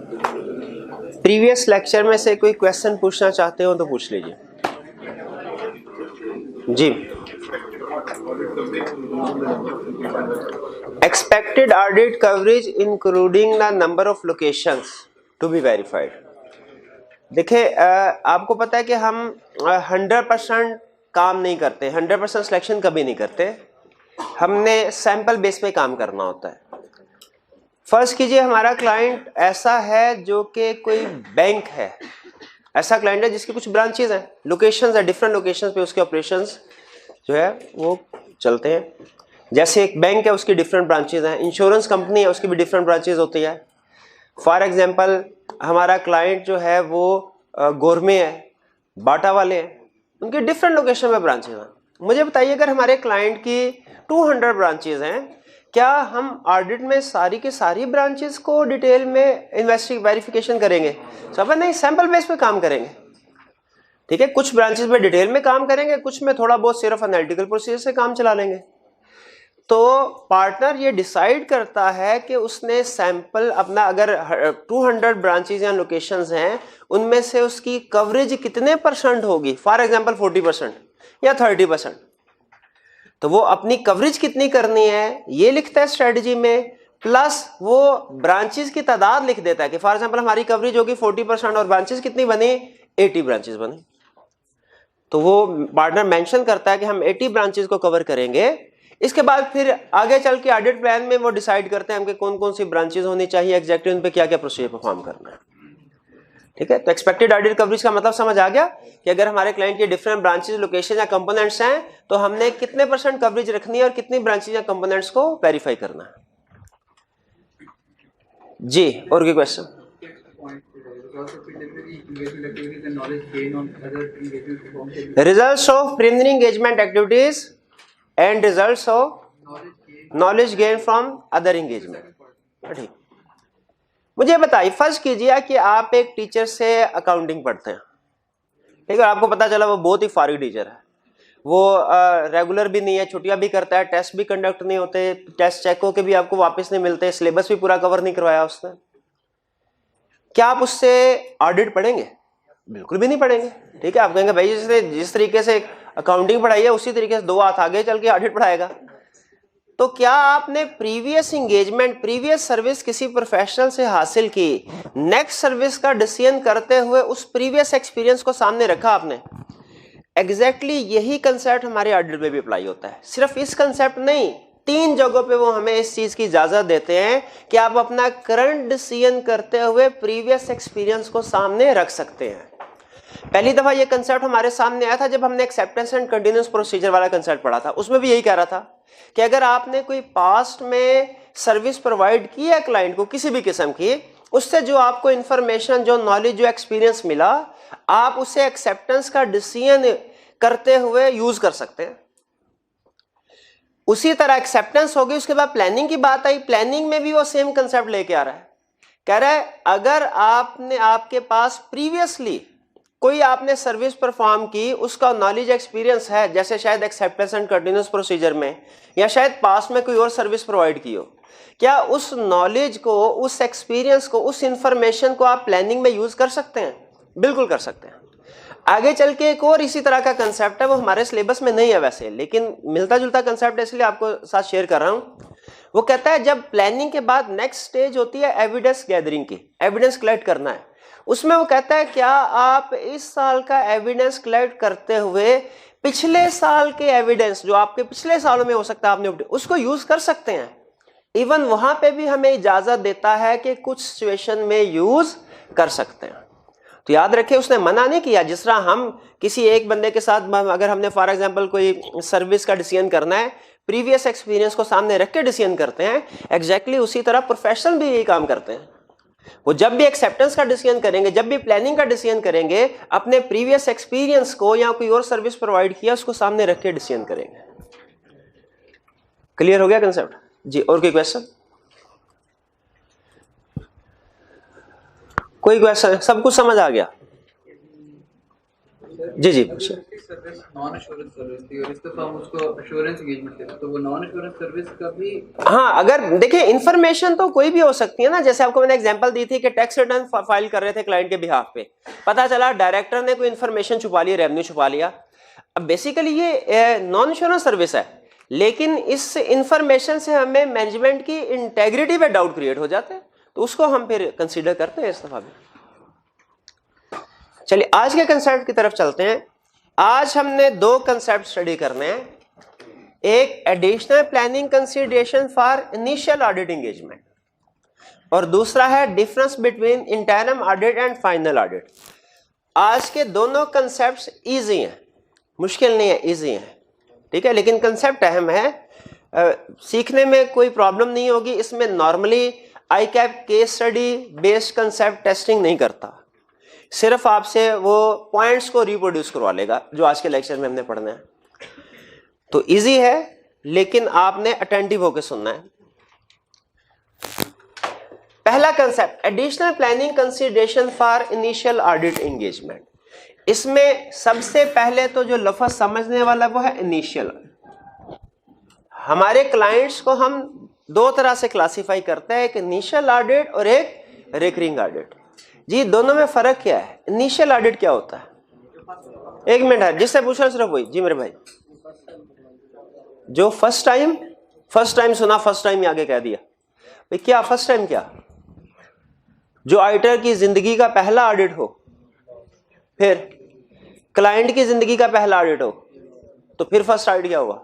Previous lecture में से कोई क्वेश्चन पूछना चाहते हो तो पूछ लीजिए जी। Expected audit coverage including the number of locations to be verified. देखिए आपको पता है कि हम 100% काम नहीं करते, 100% सिलेक्शन कभी नहीं करते, हमने सैंपल बेस पे काम करना होता है। फर्ज कीजिए हमारा क्लाइंट ऐसा है जो कि कोई बैंक है, ऐसा क्लाइंट है जिसकी कुछ ब्रांचेज हैं, लोकेशंस है, डिफरेंट लोकेशंस पे उसके ऑपरेशंस जो है वो चलते हैं। जैसे एक बैंक है उसकी डिफरेंट ब्रांचेज हैं, इंश्योरेंस कंपनी है उसकी भी डिफरेंट ब्रांचेज होती है। फॉर एग्जांपल हमारा क्लाइंट जो है वो गोरमे है, बाटा वाले हैं, उनके डिफरेंट लोकेशन में ब्रांचेज हैं। मुझे बताइए अगर हमारे क्लाइंट की 200 ब्रांचेज हैं, क्या हम ऑडिट में सारी की सारी ब्रांचेस को डिटेल में वेरिफिकेशन करेंगे? सब नहीं, सैंपल बेस पे काम करेंगे। ठीक है, कुछ ब्रांचेस में डिटेल में काम करेंगे, कुछ में थोड़ा बहुत सिर्फ एनालिटिकल प्रोसीजर से काम चला लेंगे। तो पार्टनर ये डिसाइड करता है कि उसने सैंपल अपना, अगर 200 ब्रांचेस या लोकेशंस हैं, उनमें से उसकी कवरेज कितने परसेंट होगी, फॉर एग्जांपल 40% या 30%, तो वो अपनी कवरेज कितनी करनी है ये लिखता है स्ट्रेटजी में, प्लस वो ब्रांचेस की तादाद लिख देता है कि फॉर एग्जांपल हमारी कवरेज होगी 40% और ब्रांचेस कितनी बनी, 80 ब्रांचेस बनी। तो वो पार्टनर मेंशन करता है कि हम 80 ब्रांचेस को कवर करेंगे। इसके बाद फिर आगे चल के ऑडिट प्लान में वो डिसाइड करते हैं कि कौन कौन सी ब्रांचेस होनी चाहिए, एग्जैक्टली उन पे क्या क्या प्रोसीजर परफॉर्म करना है। ठीक है, तो एक्सपेक्टेड ऑडिट कवरेज का मतलब समझ आ गया कि अगर हमारे क्लाइंट के डिफरेंट ब्रांचेस, लोकेशन या कंपोनेंट्स हैं तो हमने कितने % कवरेज रखनी है और कितनी ब्रांचेस या कंपोनेंट्स को वेरीफाई करना है। जी, और कोई question? Results of preliminary engagement activities and results of knowledge gained from other engagement। ठीक, मुझे बताइए, फर्ज कीजिए कि आप एक टीचर से अकाउंटिंग पढ़ते हैं, ठीक है, आपको पता चला वो बहुत ही फारिग टीचर है, वो रेगुलर भी नहीं है, छुट्टियां भी करता है, टेस्ट भी कंडक्ट नहीं होते, टेस्ट चेक होके भी आपको वापस नहीं मिलते, सिलेबस भी पूरा कवर नहीं करवाया उसने, क्या आप उससे ऑडिट पढ़ेंगे? बिल्कुल भी नहीं पढ़ेंगे। ठीक है, आप कहेंगे भाई जिस तरीके से अकाउंटिंग पढ़ाई है उसी तरीके से 2 हाथ आगे चल के ऑडिट पढ़ाएगा। तो क्या आपने प्रीवियस एंगेजमेंट, प्रीवियस सर्विस किसी प्रोफेशनल से हासिल की, नेक्स्ट सर्विस का डिसीजन करते हुए उस प्रीवियस एक्सपीरियंस को सामने रखा आपने? एग्जैक्टली यही कंसेप्ट हमारे ऑडिट में भी अप्लाई होता है। सिर्फ इस कंसेप्ट नहीं, 3 जगहों पे वो हमें इस चीज की इजाजत देते हैं कि आप अपना करंट डिसीजन करते हुए प्रीवियस एक्सपीरियंस को सामने रख सकते हैं। पहली दफा ये कंसेप्ट हमारे सामने आया था जब हमने एक्सेप्टेंस एंड कंटीन्यूअस प्रोसीजर वाला कंसेप्ट पढ़ा था। उसमें भी यही कह रहा था कि अगर आपने कोई पास्ट में सर्विस प्रोवाइड की है क्लाइंट को किसी भी किस्म की, उससे जो आपको इंफॉर्मेशन, जो नॉलेज, जो एक्सपीरियंस मिला, आप उसे एक्सेप्टेंस का डिसीजन करते हुए यूज कर सकते हैं। उसी तरह एक्सेप्टेंस होगी, उसके बाद प्लानिंग की बात आई, प्लानिंग में भी वो सेम कंसेप्ट लेके आ रहा है, कह रहा है अगर आपने, आपके पास प्रीवियसली कोई आपने सर्विस परफॉर्म की, उसका नॉलेज एक्सपीरियंस है, जैसे शायद एक्सेप्टेंस एंड कंटीन्यूअस प्रोसीजर में, या शायद पास में कोई और सर्विस प्रोवाइड की हो, क्या उस नॉलेज को, उस एक्सपीरियंस को, उस इंफॉर्मेशन को आप प्लानिंग में यूज कर सकते हैं? बिल्कुल कर सकते हैं। आगे चल के एक और इसी तरह का कंसेप्ट है, वो हमारे सिलेबस में नहीं है वैसे, लेकिन मिलता जुलता कंसेप्ट है इसलिए आपको साथ शेयर कर रहा हूं। वो कहता है जब प्लानिंग के बाद नेक्स्ट स्टेज होती है एविडेंस गैदरिंग की, एविडेंस कलेक्ट करना है। उसमें वो कहता है क्या आप इस साल का एविडेंस कलेक्ट करते हुए पिछले साल के एविडेंस, जो आपके पिछले सालों में हो सकता है आपने, उसको यूज कर सकते हैं? इवन वहां पे भी हमें इजाजत देता है कि कुछ सिचुएशन में यूज कर सकते हैं। तो याद रखें, उसने मना नहीं किया। जिस तरह हम किसी एक बंदे के साथ, अगर हमने फॉर एग्जांपल कोई सर्विस का डिसीजन करना है, प्रीवियस एक्सपीरियंस को सामने रख के डिसीजन करते हैं, एग्जैक्टली उसी तरह प्रोफेशनल भी यही काम करते हैं। वो जब भी एक्सेप्टेंस का डिसीजन करेंगे, जब भी प्लानिंग का डिसीजन करेंगे, अपने प्रीवियस एक्सपीरियंस को या कोई और सर्विस प्रोवाइड किया उसको सामने रख के डिसीजन करेंगे। क्लियर हो गया कंसेप्ट? जी, और कोई क्वेश्चन? कोई क्वेश्चन? सब कुछ समझ आ गया? जी जी पूछिए। नॉन एश्योरेंस सर्विस थी और इस दफा हम उसको एश्योरेंस एंगेजमेंट देते, तो वो नॉन एश्योरेंस सर्विस का भी। हाँ, अगर देखिए इन्फॉर्मेशन तो कोई भी हो सकती है ना, जैसे आपको मैंने एग्जांपल दी थी कि टैक्स रिटर्न फाइल कर रहे थे क्लाइंट के बिहाफ पे, पता चला डायरेक्टर ने कोई इन्फॉर्मेशन छुपा ली, रेवेन्यू छुपा लिया। अब बेसिकली ये नॉन एश्योरेंस सर्विस है, लेकिन इस इंफॉर्मेशन से हमें मैनेजमेंट की इंटेग्रिटी पे डाउट क्रिएट हो जाता है, तो उसको हम फिर कंसीडर करते हैं इस दफा भी। चलिए आज के कंसेप्ट की तरफ चलते हैं। आज हमने दो कंसेप्ट स्टडी करने हैं, एक additional planning consideration for initial audit engagement और दूसरा है difference between interim audit and final audit. आज के दोनों कंसेप्ट्स इजी हैं, मुश्किल नहीं है, इजी हैं, ठीक है, लेकिन कंसेप्ट अहम है, सीखने में कोई प्रॉब्लम नहीं होगी। इसमें normally ICAP case study based concept testing नहीं करता, सिर्फ आपसे वो पॉइंट्स को रिप्रोड्यूस करवा लेगा जो आज के लेक्चर में हमने पढ़ना है। तो इजी है, लेकिन आपने अटेंटिव होकर सुनना है। पहला concept additional planning consideration for initial audit engagement. इसमें सबसे पहले तो जो लफ्ज समझने वाला वो है इनिशियल। हमारे क्लाइंट्स को हम दो तरह से क्लासिफाई करते हैं, एक इनिशियल ऑडिट और एक रिकरिंग ऑडिट। जी दोनों में फर्क क्या है? इनिशियल ऑडिट क्या होता है? एक मिनट है, जिससे पूछ रहा सिर्फ वही। जी मेरे भाई, जो फर्स्ट टाइम सुना, फर्स्ट टाइम ही आगे कह दिया भाई। क्या फर्स्ट टाइम? क्या जो ऑडिटर की जिंदगी का पहला ऑडिट हो, फिर क्लाइंट की जिंदगी का पहला ऑडिट हो, तो फिर फर्स्ट ऑडिट क्या हुआ?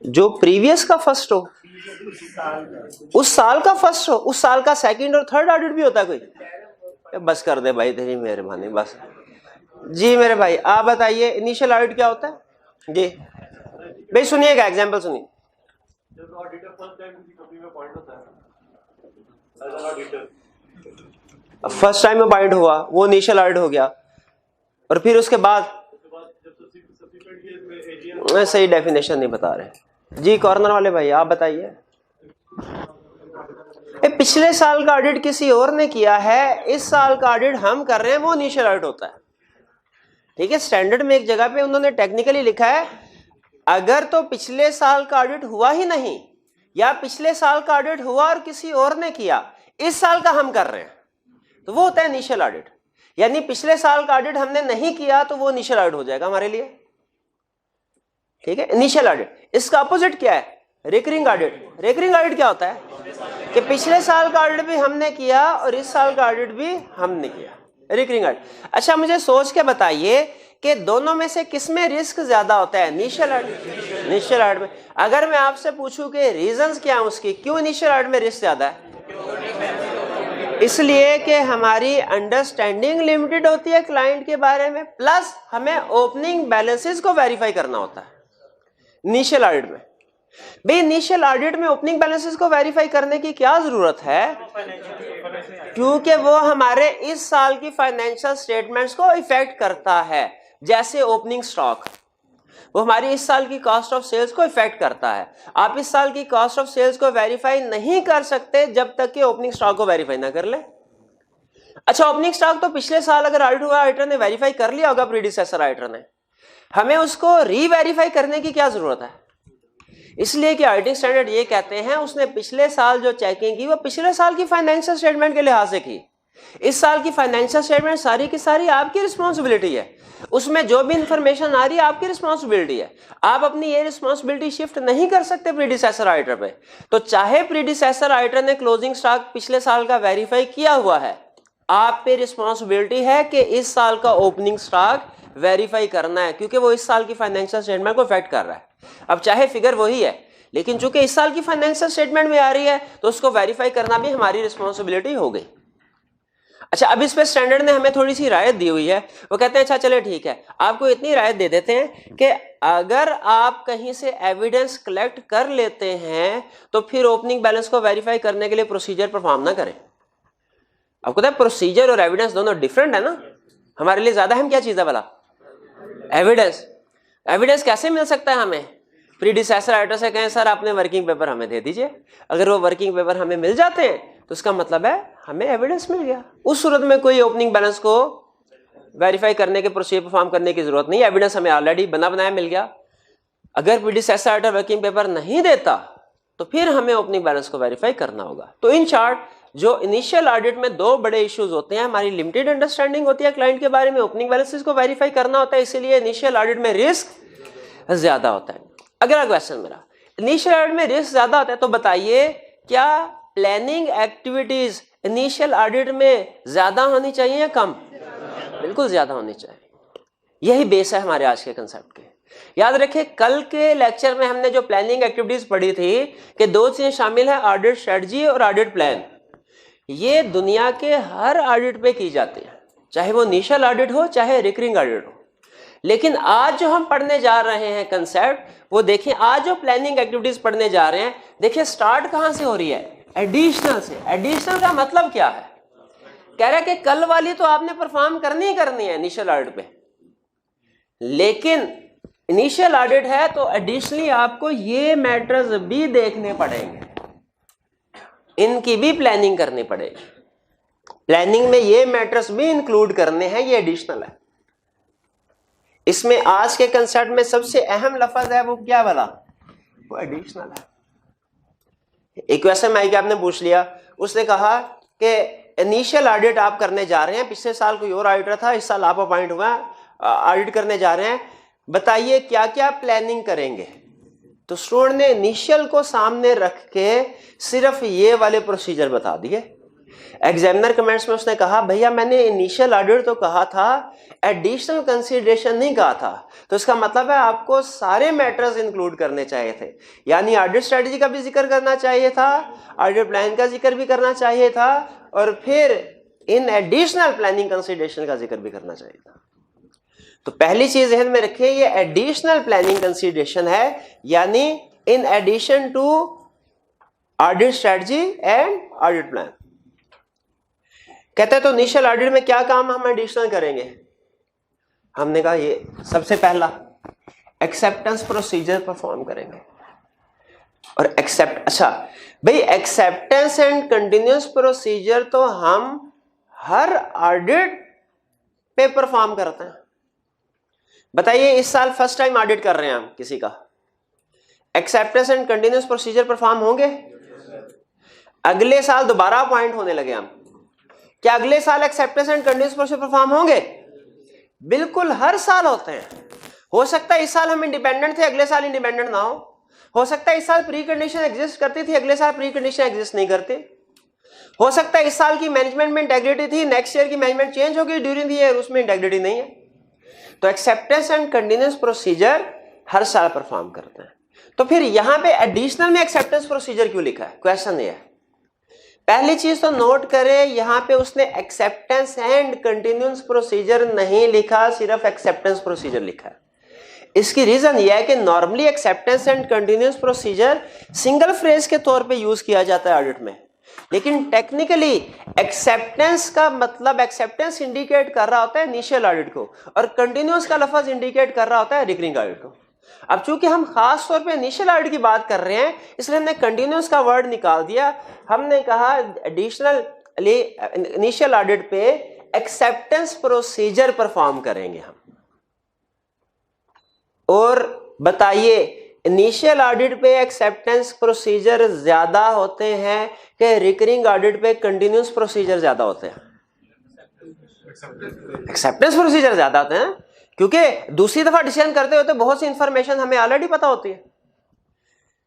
जो प्रीवियस का फर्स्ट हो, उस साल का फर्स्ट हो, उस साल का सेकंड और थर्ड ऑडिट भी होता है कोई? बस कर दे भाई, तेरी मेहरबानी, बस। जी मेरे भाई आप बताइए इनिशियल ऑडिट क्या होता है? जी भाई सुनिएगा, एग्जांपल सुनिए। फर्स्ट टाइम में पॉइंट हुआ, वो इनिशियल ऑडिट हो गया, और फिर उसके बाद सही डेफिनेशन नहीं बता रहे। जी कॉर्नर वाले भाई आप बताइए। पिछले साल का ऑडिट किसी और ने किया है, इस साल का ऑडिट हम कर रहे हैं, वो इनिशियल ऑडिट होता है। ठीक है, स्टैंडर्ड में एक जगह पे उन्होंने टेक्निकली लिखा है, अगर तो पिछले साल का ऑडिट हुआ ही नहीं, या पिछले साल का ऑडिट हुआ और किसी और ने किया, इस साल का हम कर रहे हैं, तो वो होता है इनिशियल ऑडिट। यानी पिछले साल का ऑडिट हमने नहीं किया तो वो इनिशियल ऑडिट हो जाएगा हमारे लिए। ठीक है, इनिशियल ऑडिट। इसका अपोजिट क्या है? Recurring audit. रिकरिंग ऑडिट क्या होता है? कि पिछले साल का ऑडिट भी हमने किया और इस साल का ऑडिट भी हमने किया, रिकरिंग ऑडिट। अच्छा मुझे सोच के बताइए कि दोनों में से किस में रिस्क ज्यादा होता है? Initial audit. इनिशियल ऑडिट में। अगर मैं आपसे पूछूं कि रीजंस क्या है उसकी, क्यों इनिशियल ऑडिट में रिस्क ज्यादा है? इसलिए कि हमारी अंडरस्टैंडिंग लिमिटेड होती है क्लाइंट के बारे में, प्लस हमें ओपनिंग बैलेंसेस को वेरीफाई करना होता है इनिशियल ऑडिट में। भाई इनिशियल ऑडिट में ओपनिंग बैलेंसेस को वेरीफाई करने की क्या जरूरत है? क्योंकि वो हमारे इस साल की फाइनेंशियल स्टेटमेंट्स को इफेक्ट करता है। जैसे ओपनिंग स्टॉक, वो हमारी इस साल की कॉस्ट ऑफ सेल्स को इफेक्ट करता है। आप इस साल की कॉस्ट ऑफ सेल्स को वेरीफाई नहीं कर सकते जब तक कि ओपनिंग स्टॉक को वेरीफाई ना कर ले। अच्छा ओपनिंग स्टॉक तो पिछले साल अगर ऑडिट हुआ, ऑडिटर ने वेरीफाई कर लिया होगा, प्रीडिसेसर ऑडिटर ने, हमें उसको री-वेरीफाई करने की क्या जरूरत है? इसलिए कि ऑडिटिंग स्टैंडर्ड ये कहते हैं उसने पिछले साल जो चेकिंग की वो पिछले साल की फाइनेंशियल स्टेटमेंट के लिहाज से की। इस साल की फाइनेंशियल स्टेटमेंट सारी की सारी आपकी रिस्पॉन्सिबिलिटी है, उसमें जो भी इंफॉर्मेशन आ रही है आपकी रिस्पॉन्सिबिलिटी है। आप अपनी ये रिस्पॉन्सिबिलिटी शिफ्ट नहीं कर सकते प्रीडिसेसर ऑडिटर पे। तो चाहे प्रीडिसेसर ऑडिटर ने क्लोजिंग स्टॉक पिछले साल का वेरीफाई किया हुआ है, आप पे रिस्पॉन्सिबिलिटी है कि इस साल का ओपनिंग स्टॉक वेरीफाई करना है, क्योंकि वो इस साल की फाइनेंशियल स्टेटमेंट को इफेक्ट कर रहा है। अब चाहे फिगर वही है, लेकिन चूंकि इस साल की फाइनेंशियल स्टेटमेंट में आ रही है तो उसको वेरीफाई करना भी हमारी रिस्पॉन्सिबिलिटी हो गई। अच्छा अब इस पे स्टैंडर्ड ने हमें थोड़ी सी रायत दी हुई है। वो कहते हैं अच्छा चले ठीक है, आपको इतनी रायत दे देते हैं कि अगर आप कहीं से एविडेंस कलेक्ट कर लेते हैं तो फिर ओपनिंग बैलेंस को वेरीफाई करने के लिए प्रोसीजर परफॉर्म ना करें। आपको पता है प्रोसीजर और एविडेंस दोनों डिफरेंट है ना। हमारे लिए ज्यादा अहम क्या चीज है भला? एविडेंस। एविडेंस कैसे मिल सकता है हमें? प्रीडिसेसर ऑडिटर से कहें सर आपने वर्किंग पेपर हमें दे दीजिए। अगर वो वर्किंग पेपर हमें मिल जाते हैं तो उसका मतलब है हमें एविडेंस मिल गया। उस सूरत में कोई ओपनिंग बैलेंस को वेरीफाई करने के प्रोसीजर परफॉर्म करने की जरूरत नहीं, एविडेंस हमें ऑलरेडी बना बनाया मिल गया। अगर प्रीडिसेसर ऑर्डर वर्किंग पेपर नहीं देता तो फिर हमें ओपनिंग बैलेंस को वेरीफाई करना होगा। तो इन शॉर्ट जो इनिशियल ऑडिट में दो बड़े इश्यूज होते हैं, हमारी लिमिटेड अंडरस्टैंडिंग होती है क्लाइंट के बारे में, ओपनिंग बैलेंसेस को वेरीफाई करना होता है, इसीलिए इनिशियल ऑडिट में रिस्क ज्यादा होता है। अगला क्वेश्चन मेरा, इनिशियल ऑडिट में रिस्क ज्यादा होता है तो बताइए क्या प्लानिंग एक्टिविटीज इनिशियल ऑडिट में ज्यादा होनी चाहिए या कम? बिल्कुल ज्यादा होनी चाहिए। यही बेस है हमारे आज के कंसेप्ट के। याद रखिए कल के लेक्चर में हमने जो प्लानिंग एक्टिविटीज पढ़ी थी कि दो चीजें शामिल है, ऑडिट स्ट्रेटजी और ऑडिट प्लान। ये दुनिया के हर ऑडिट पे की जाती है, चाहे वो इनिशियल ऑडिट हो चाहे रिकरिंग ऑडिट हो। लेकिन आज जो हम पढ़ने जा रहे हैं कंसेप्ट, वो देखिए आज जो प्लानिंग एक्टिविटीज पढ़ने जा रहे हैं, देखिए स्टार्ट कहां से हो रही है? एडिशनल से। एडिशनल का मतलब क्या है? कह रहा है कि कल वाली तो आपने परफॉर्म करनी ही करनी है इनिशियल ऑडिट पे, लेकिन इनिशियल ऑडिट है तो एडिशनली आपको ये मैटर्स भी देखने पड़ेंगे, इनकी भी प्लानिंग करनी पड़ेगी। प्लानिंग में ये मैटर्स भी इंक्लूड करने हैं, ये एडिशनल है। इसमें आज के कंसेप्ट में सबसे अहम लफ्ज है वो क्या वाला? वो एडिशनल है। एक क्वेश्चन माइक आपने पूछ लिया, उसने कहा कि इनिशियल ऑडिट आप करने जा रहे हैं, पिछले साल कोई और ऑडिटर था, इस साल आप अपॉइंट हुआ, ऑडिट करने जा रहे हैं, बताइए क्या क्या प्लानिंग करेंगे। तो स्टूडेंट ने इनिशियल को सामने रख के सिर्फ ये वाले प्रोसीजर बता दिए। एग्जामिनर कमेंट्स में उसने कहा भैया मैंने इनिशियल ऑडिट तो कहा था, एडिशनल कंसीडरेशन नहीं कहा था। तो इसका मतलब है आपको सारे मैटर्स इंक्लूड करने चाहिए थे, यानी ऑडिट स्ट्रेटजी का भी जिक्र करना चाहिए था, ऑडिट प्लान का जिक्र भी करना चाहिए था, और फिर इन एडिशनल प्लानिंग कंसीडरेशन का जिक्र भी करना चाहिए था। तो पहली चीज ध्यान में रखिए, ये एडिशनल प्लानिंग कंसीडरेशन है, यानी in addition to audit strategy and audit plan. कहते हैं तो इनिशियल ऑडिट में क्या काम हम एडिशनल करेंगे? हमने कहा ये सबसे पहला एक्सेप्टेंस प्रोसीजर परफॉर्म करेंगे। और अच्छा भाई, एक्सेप्टेंस एंड कंटिन्यूअस प्रोसीजर तो हम हर ऑडिट पे परफॉर्म करते हैं। बताइए इस साल फर्स्ट टाइम ऑडिट कर रहे हैं हम किसी का, acceptance and continuous procedure perform होंगे? अगले साल दोबारा अपॉइंट होने लगे हम, क्या अगले साल acceptance and continuous procedure perform होंगे? बिल्कुल हर साल होते हैं। हो सकता है इस साल हम इंडिपेंडेंट थे, अगले साल इंडिपेंडेंट ना हो सकता है इस साल प्री कंडीशन एग्जिस्ट करती थी, अगले साल प्री कंडीशन एग्जिस्ट नहीं करती। हो सकता है इस साल की मैनेजमेंट में इंटेग्रिटी थी, नेक्स्ट ईयर की मैनेजमेंट चेंज होगी ड्यूरिंग द ईयर, उसमें इंटेग्रिटी नहीं है। तो एक्सेप्टेंस एंड कंटिन्यूअस प्रोसीजर हर साल परफॉर्म करते हैं। तो फिर यहां पे एडिशनल में एक्सेप्टेंस प्रोसीजर क्यों लिखा है? क्वेश्चन ये है। पहली चीज तो नोट करें, यहां पे उसने एक्सेप्टेंस एंड कंटिन्यूअस प्रोसीजर नहीं लिखा, सिर्फ एक्सेप्टेंस प्रोसीजर लिखा है। इसकी रीजन यह है कि normally acceptance and continuous procedure single phrase के तौर पे यूज किया जाता है ऑडिट में, लेकिन टेक्निकली एक्सेप्टेंस का मतलब एक्सेप्टेंस इंडिकेट कर रहा होता है इनिशियल ऑडिट को, और कंटिन्यूअस का लफ्ज इंडिकेट कर रहा होता है रिकरिंग ऑडिट को। अब चूंकि हम खास तौर पे इनिशियल ऑडिट की बात कर रहे हैं, इसलिए हमने कंटिन्यूअस का वर्ड निकाल दिया। हमने कहा एडिशनल इनिशियल ऑडिट पे एक्सेप्टेंस प्रोसीजर परफॉर्म करेंगे हम। और बताइए इनिशियल ऑडिट पे एक्सेप्टेंस प्रोसीजर ज्यादा होते हैं कि रिकरिंग ऑडिट पे कंटिन्यूअस प्रोसीजर ज्यादा होते हैं? एक्सेप्टेंस प्रोसीजर ज्यादा होते हैं, क्योंकि दूसरी दफा डिसीजन करते होते बहुत सी इंफॉर्मेशन हमें ऑलरेडी पता होती है।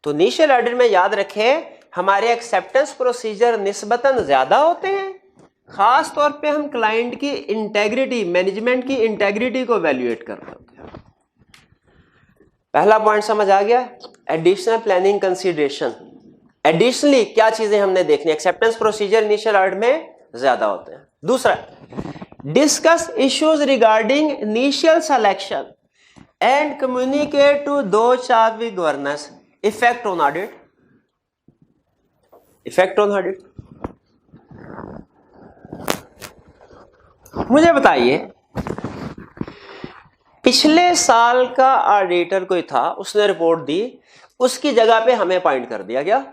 तो इनिशियल ऑडिट में याद रखें हमारे एक्सेप्टेंस प्रोसीजर निस्बतन ज्यादा होते हैं, खास तौर पे हम क्लाइंट की इंटेग्रिटी, मैनेजमेंट की इंटेग्रिटी को वैल्यूएट कर रहे होते हैं। पहला पॉइंट समझ आ गया, एडिशनल प्लानिंग कंसीडरेशन। एडिशनली क्या चीजें हमने देखनी, एक्सेप्टेंस प्रोसीजर इनिशियल ऑडिट में ज्यादा होते हैं। दूसरा, discuss issues regarding initial selection and communicate to those with governance. Effect on audit, effect on audit. मुझे बताइए पिछले साल का ऑडिटर कोई था, उसने रिपोर्ट दी, उसकी जगह पे हमें अपॉइंट कर दिया गया।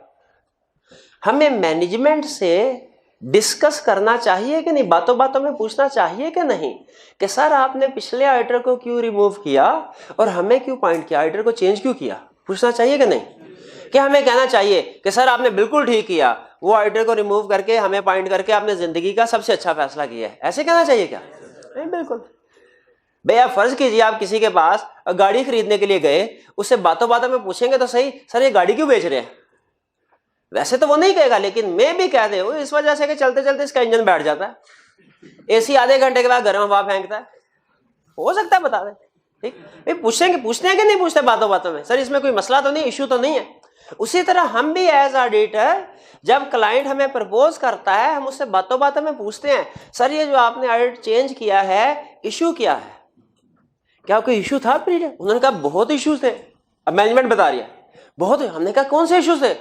हमें मैनेजमेंट से डिस्कस करना चाहिए कि नहीं, बातों बातों में पूछना चाहिए कि नहीं कि सर आपने पिछले ऑडिटर को क्यों रिमूव किया और हमें क्यों पॉइंट किया, ऑडिटर को चेंज क्यों किया, पूछना चाहिए कि नहीं? कि हमें कहना चाहिए कि सर आपने बिल्कुल ठीक किया, वो ऑडिटर को रिमूव करके हमें पॉइंट करके आपने जिंदगी का सबसे अच्छा फैसला किया है, ऐसे कहना चाहिए क्या? नहीं, बिल्कुल। भैया फर्ज कीजिए आप किसी के पास गाड़ी खरीदने के लिए गए, उससे बातों बातों में पूछेंगे तो सही, सर ये गाड़ी क्यों बेच रहे हैं, वैसे तो वो नहीं कहेगा, लेकिन मैं भी कह दे इस वजह से कि चलते चलते इसका इंजन बैठ जाता है, एसी आधे घंटे के बाद गर्म हवा फेंकता है, हो सकता है बता दे। ठीक, पूछेंगे, पूछते हैं कि नहीं पूछते बातों बातों में, सर इसमें कोई मसला तो नहीं, इश्यू तो नहीं है। उसी तरह हम भी एज ऑडिटर जब क्लाइंट हमें प्रपोज करता है, हम उससे बातों बातों में पूछते हैं, सर ये जो आपने ऑडिट चेंज किया है इशू क्या है, क्या कोई इशू था पीरियड? उन्होंने कहा बहुत इश्यूज थे। अब मैनेजमेंट बता रही है बहुत, हमने कहा कौन से इश्यूज थे?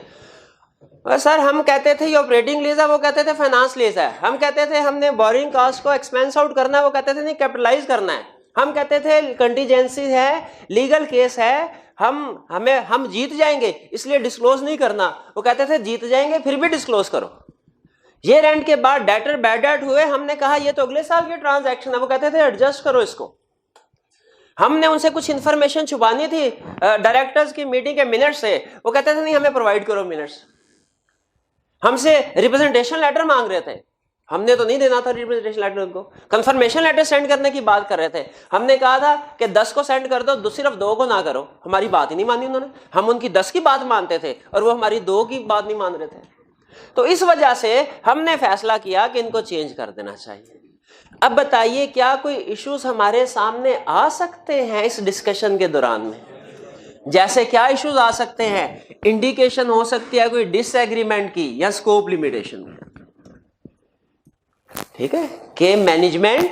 सर हम कहते थे ये ऑपरेटिंग लीज है, वो कहते थे फाइनेंस लीज है, हम कहते थे हमने बोरिंग कॉस्ट को एक्सपेंस आउट करना है, वो कहते थे नहीं कैपिटलाइज करना है, हम कहते थे कंटीजेंसी है, लीगल केस है, हम जीत जाएंगे इसलिए डिस्क्लोज नहीं करना, वो कहते थे जीत जाएंगे फिर भी डिस्क्लोज करो। ये रेंट के बाद डेटर बैड डेट हुए, हमने कहा ये तो अगले साल की ट्रांजैक्शन है, वो कहते थे एडजस्ट करो इसको। हमने उनसे कुछ इंफॉर्मेशन छुपानी थी डायरेक्टर्स की मीटिंग के मिनट्स से, वो कहते थे नहीं हमें प्रोवाइड करो मिनट्स। हमसे रिप्रेजेंटेशन लेटर मांग रहे थे, हमने तो नहीं देना था रिप्रेजेंटेशन लेटर, उनको कंफर्मेशन लेटर सेंड करने की बात कर रहे थे, हमने कहा था कि 10 को सेंड कर दो, सिर्फ 2 को ना करो, हमारी बात ही नहीं मानी उन्होंने। हम उनकी 10 की बात मानते थे और वो हमारी 2 की बात नहीं मान रहे थे। तो इस वजह से हमने फैसला किया कि इनको चेंज कर देना चाहिए। अब बताइए क्या कोई इश्यूज हमारे सामने आ सकते हैं इस डिस्कशन के दौरान में? जैसे क्या इश्यूज आ सकते हैं? इंडिकेशन हो सकती है कोई डिसएग्रीमेंट की या स्कोप लिमिटेशन की। ठीक है, कि मैनेजमेंट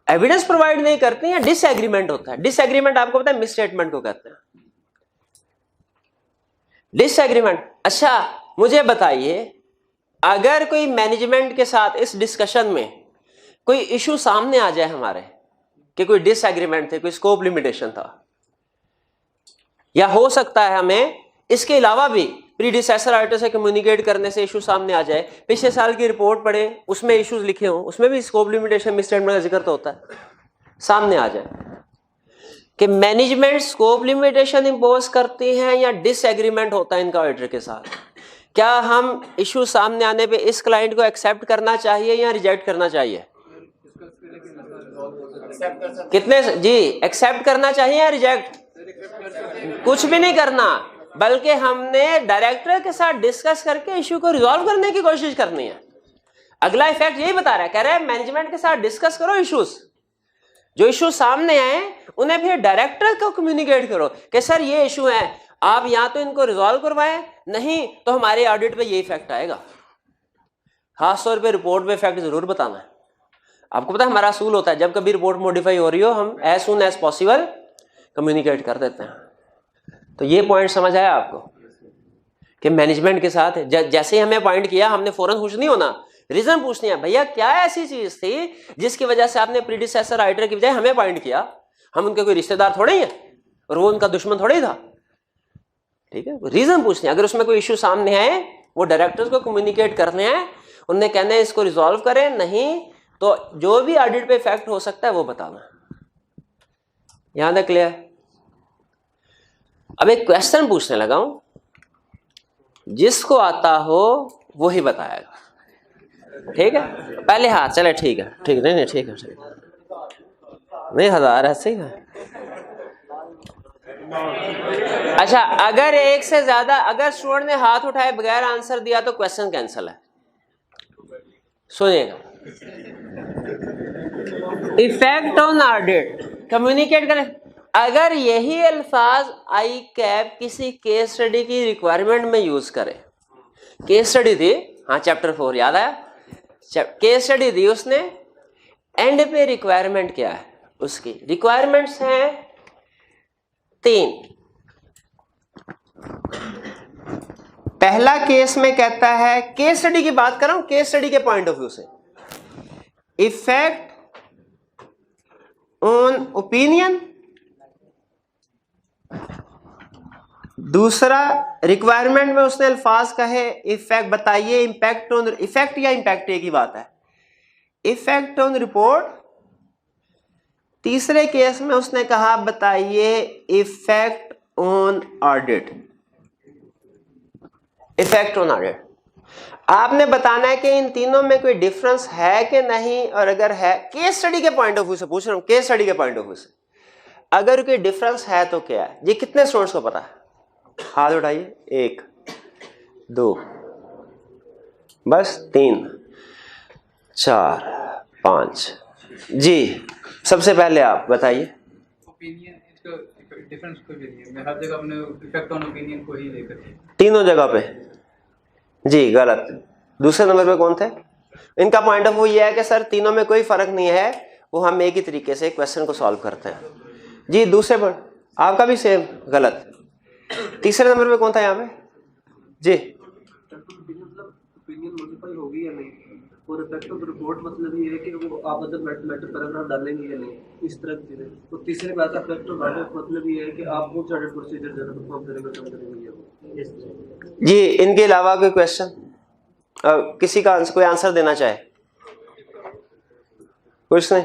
एविडेंस प्रोवाइड नहीं करती है, डिसएग्रीमेंट होता है। डिसएग्रीमेंट आपको पता है मिसस्टेटमेंट को कहते हैं, डिसएग्रीमेंट। अच्छा मुझे बताइए, अगर कोई मैनेजमेंट के साथ इस डिस्कशन में कोई इशू सामने आ जाए हमारे कि कोई डिसएग्रीमेंट थे, कोई स्कोप लिमिटेशन था, या हो सकता है हमें इसके अलावा भी प्रीडिसेसर ऑडिटर से कम्युनिकेट करने से इशू सामने आ जाए, पिछले साल की रिपोर्ट पढ़े उसमें इश्यूज लिखे हों, उसमें भी स्कोप लिमिटेशन मिसस्टेटमेंट का जिक्र तो होता है, सामने आ जाए कि मैनेजमेंट स्कोप लिमिटेशन इंपोज करती हैं या डिसएग्रीमेंट होता है इनका ऑडिटर के साथ, क्या हम इशू सामने आने पे इस क्लाइंट को एक्सेप्ट करना चाहिए या रिजेक्ट करना चाहिए? कितने जी एक्सेप्ट करना चाहिए या रिजेक्ट? कुछ भी नहीं करना, बल्कि हमने डायरेक्टर के साथ डिस्कस करके इशू को रिजॉल्व करने की कोशिश करनी है। अगला इफेक्ट यही बता रहा है, कह रहा है मैनेजमेंट के साथ डिस्कस करो इश्यूज, जो इशू सामने आए उन्हें फिर डायरेक्टर को कम्युनिकेट करो कि सर ये इशू है, आप या तो इनको रिजॉल्व करवाएं, नहीं तो हमारे ऑडिट पे ये इफेक्ट आएगा। खासतौर पे रिपोर्ट पे इफेक्ट जरूर बताना है। आपको पता है हमारा असूल होता है, जब कभी रिपोर्ट मॉडिफाई हो रही हो हम as soon as possible communicate कर देते हैं। तो ये पॉइंट समझ आया आपको कि मैनेजमेंट के साथ जैसे ही हमें पॉइंट किया हमने फौरन खुश नहीं होना, रीजन पूछनी है, भैया क्या ऐसी चीज थी जिसकी वजह से आपने प्रीडिसेसर ऑडिटर की बजाय हमें पॉइंट किया? हम उनके कोई रिश्तेदार थोड़े ही हैं और वो उनका दुश्मन थोड़े ही था। ठीक है, रीजन पूछनी है। अगर उसमें कोई इश्यू सामने आए वो डायरेक्टर्स को कम्युनिकेट करने हैं, उन्हें कहना है इसको रिजॉल्व करें, नहीं तो जो भी ऑडिट पे इफेक्ट हो सकता है वो बताना। यहां तक क्लियर? अब एक क्वेश्चन पूछने लगा हूं, जिसको आता हो वो ही बताएगा। ठीक है, पहले हाथ चले, ठीक है ठीक, नहीं ठीक है ठीक, नहीं 1000 ऐसे ही है। अच्छा, अगर एक से ज्यादा, अगर स्टूडेंट ने हाथ उठाए बगैर आंसर दिया तो क्वेश्चन कैंसिल है। सुनिएगा, इफेक्ट ऑन ऑडिट कम्युनिकेट करें। अगर यही अल्फाज आई कैप किसी केस स्टडी की रिक्वायरमेंट में यूज करें, केस स्टडी थी, हाँ चैप्टर 4 याद आया, केस स्टडी दी उसने, एंड पे रिक्वायरमेंट क्या है? उसकी रिक्वायरमेंट्स हैं 3। पहला केस में कहता है, केस स्टडी की बात कर रहा हूं, केस स्टडी के पॉइंट ऑफ व्यू से, इफेक्ट ऑन ओपिनियन दूसरा रिक्वायरमेंट में उसने अल्फाज कहे इफेक्ट बताइए इम्पैक्ट ऑन, इफेक्ट या इम्पैक्ट एक ही बात है, इफेक्ट ऑन रिपोर्ट। तीसरे केस में उसने कहा बताइए effect on audit, effect on audit. आपने बताना है कि इन तीनों में कोई डिफरेंस है कि नहीं, और अगर है, केस स्टडी के पॉइंट ऑफ व्यू से पूछ रहा हूं, केस स्टडी के पॉइंट ऑफ व्यू से अगर कोई डिफरेंस है तो क्या है। ये कितने स्टूडेंट्स को पता है, हाथ उठाइए, 1 2 बस 3 4 5 जी। सबसे पहले आप बताइए। ओपिनियन, इसका डिफरेंस कोई भी नहीं है, मैं हर जगह अपने इफेक्ट ऑन ओपिनियन को ही लेकर, तीनों जगह पे जी गलत। दूसरे नंबर पे कौन थे, इनका पॉइंट ऑफ व्यू ये है कि सर तीनों में कोई फर्क नहीं है, वो हम एक ही तरीके से क्वेश्चन को सॉल्व करते हैं जी। दूसरे पर आपका भी सेम गलत। तीसरे नंबर पे कौन था यहाँ पे जी। मतलब ओपिनियन मल्टीपल होगी या नहीं, और इफेक्ट ऑफ रिपोर्ट मतलब ये है कि वो आप अदर मैटर पैराग्राफ डालेंगे या नहीं, इस तरह की चीजें। तो तीसरी बात इफेक्ट ऑफ ऑडिट मतलब ये है कि आप वो चार्टेड प्रोसीजर जरा परफॉर्म करेंगे, कम करेंगे जी। इनके अलावा कोई क्वेश्चन, किसी का कोई आंसर देना चाहे, कुछ नहीं।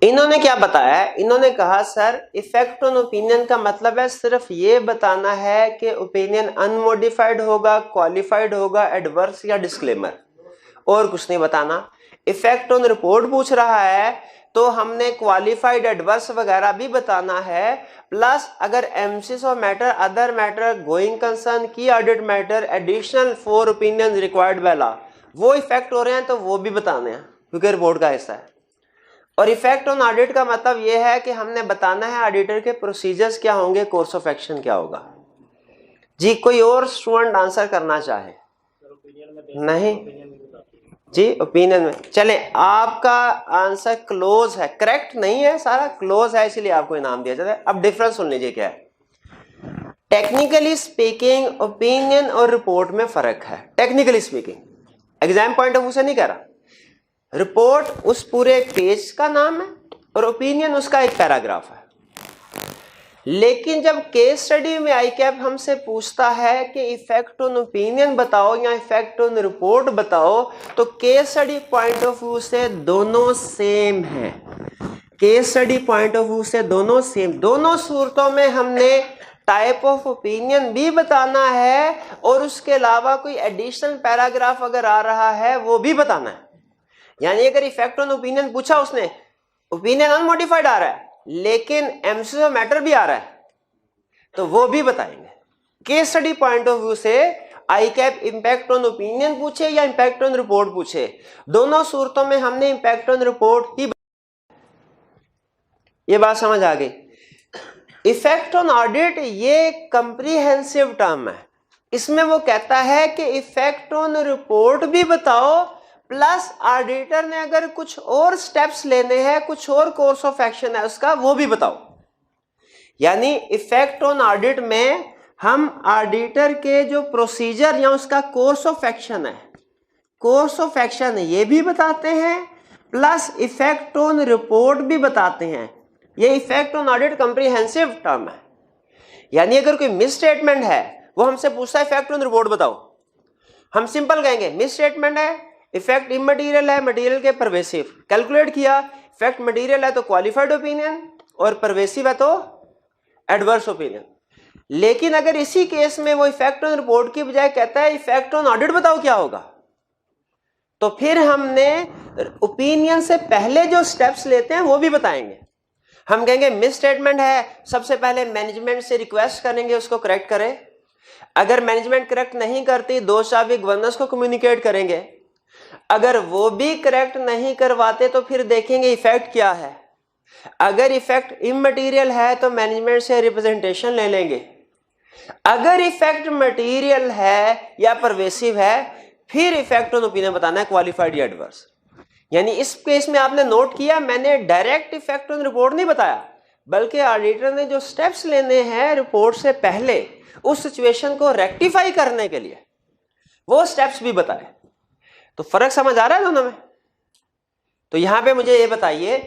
इन्होंने क्या बताया है, इन्होंने कहा सर इफेक्ट ऑन ओपिनियन का मतलब है सिर्फ ये बताना है कि ओपिनियन अनमोडिफाइड होगा, क्वालिफाइड होगा, एडवर्स या डिस्क्लेमर, और कुछ नहीं बताना। इफेक्ट ऑन रिपोर्ट पूछ रहा है तो हमने क्वालिफाइड, एडवर्स वगैरह भी बताना है, प्लस अगर emphasis of matter, other matter, going concern, key audit matter, additional 4 opinion required by law, वो इफेक्ट हो रहे हैं तो वो भी बताने हैं क्योंकि रिपोर्ट का हिस्सा है। और इफेक्ट ऑन ऑडिट का मतलब यह है कि हमने बताना है ऑडिटर के प्रोसीजर्स क्या होंगे, कोर्स ऑफ एक्शन क्या होगा जी। कोई और स्टूडेंट आंसर करना चाहे? नहीं जी, ओपिनियन में। चले, आपका आंसर क्लोज है, करेक्ट नहीं है, सारा क्लोज है, इसलिए आपको इनाम दिया जाता है। अब डिफरेंस सुन लीजिए क्या है। टेक्निकली स्पीकिंग ओपिनियन और रिपोर्ट में फर्क है। Technically speaking, exam point of view से नहीं कह रहा। रिपोर्ट उस पूरे पेज का नाम है और ओपिनियन उसका एक पैराग्राफ है। लेकिन जब केस स्टडी में आईकैप हमसे पूछता है कि इफेक्ट ऑन ओपिनियन बताओ या इफेक्ट ऑन रिपोर्ट बताओ, तो case study point of view से दोनों सेम है। Case study point of view से दोनों सेम, दोनों सूरतों में हमने टाइप ऑफ ओपिनियन भी बताना है और उसके अलावा कोई एडिशनल पैराग्राफ अगर आ रहा है वो भी बताना है। यानी अगर इफेक्ट ऑन ओपिनियन पूछा उसने, ओपिनियन अनमोडिफाइड आ रहा है लेकिन एमसीस ऑफ मैटर भी आ रहा है, तो वो भी बताएंगे। Case study point of view से आईकैप इंपैक्ट ऑन ओपिनियन पूछे या इंपैक्ट ऑन रिपोर्ट पूछे, दोनों सूरतों में हमने इंपैक्ट ऑन रिपोर्ट ही। ये बात समझ आ गई। इफेक्ट ऑन ऑडिट ये कंप्रीहेंसिव टर्म है। इसमें वो कहता है कि इफेक्ट ऑन रिपोर्ट भी बताओ, प्लस ऑडिटर ने अगर कुछ और स्टेप्स लेने हैं, कुछ और कोर्स ऑफ एक्शन है उसका, वो भी बताओ। यानी इफेक्ट ऑन ऑडिट में हम ऑडिटर के जो प्रोसीजर या उसका कोर्स ऑफ एक्शन है, कोर्स ऑफ एक्शन ये भी बताते हैं, प्लस इफेक्ट ऑन रिपोर्ट भी बताते हैं। ये effect on audit comprehensive term है। यानी अगर कोई मिस स्टेटमेंट है, वो हमसे पूछता है इफेक्ट ऑन रिपोर्ट बताओ, हम सिंपल कहेंगे मिस स्टेटमेंट है, इफेक्ट इमटेरियल है, मटेरियल के परवेसिव, कैलकुलेट किया, इफेक्ट मटेरियल है तो क्वालिफाइड ओपिनियन और परवेसिव है तो एडवर्स ओपिनियन। लेकिन अगर इसी केस में वो इफेक्ट ऑन रिपोर्ट की बजाय कहता है इफेक्ट ऑन ऑडिट बताओ क्या होगा, तो फिर हमने ओपिनियन से पहले जो स्टेप्स लेते हैं वो भी बताएंगे। हम कहेंगे मिस स्टेटमेंट है, सबसे पहले मैनेजमेंट से रिक्वेस्ट करेंगे उसको करेक्ट करे। अगर मैनेजमेंट करेक्ट नहीं करती, दोष चाबी गवर्नेंस को कम्युनिकेट करेंगे। अगर वो भी करेक्ट नहीं करवाते तो फिर देखेंगे इफेक्ट क्या है। अगर इफेक्ट इमटेरियल है तो मैनेजमेंट से रिप्रेजेंटेशन ले लेंगे। अगर इफेक्ट मटेरियल है या परवेसिव है, फिर इफेक्ट ऑन ओपिनियन बताना है, क्वालिफाइड या एडवर्स। यानी इस केस में आपने नोट किया, मैंने डायरेक्ट इफेक्ट ऑन रिपोर्ट नहीं बताया, बल्कि ऑडिटर ने जो स्टेप्स लेने हैं रिपोर्ट से पहले उस सिचुएशन को रेक्टिफाई करने के लिए वो स्टेप्स भी बताए। तो फर्क समझ आ रहा है दोनों में? तो यहां पे मुझे ये बताइए,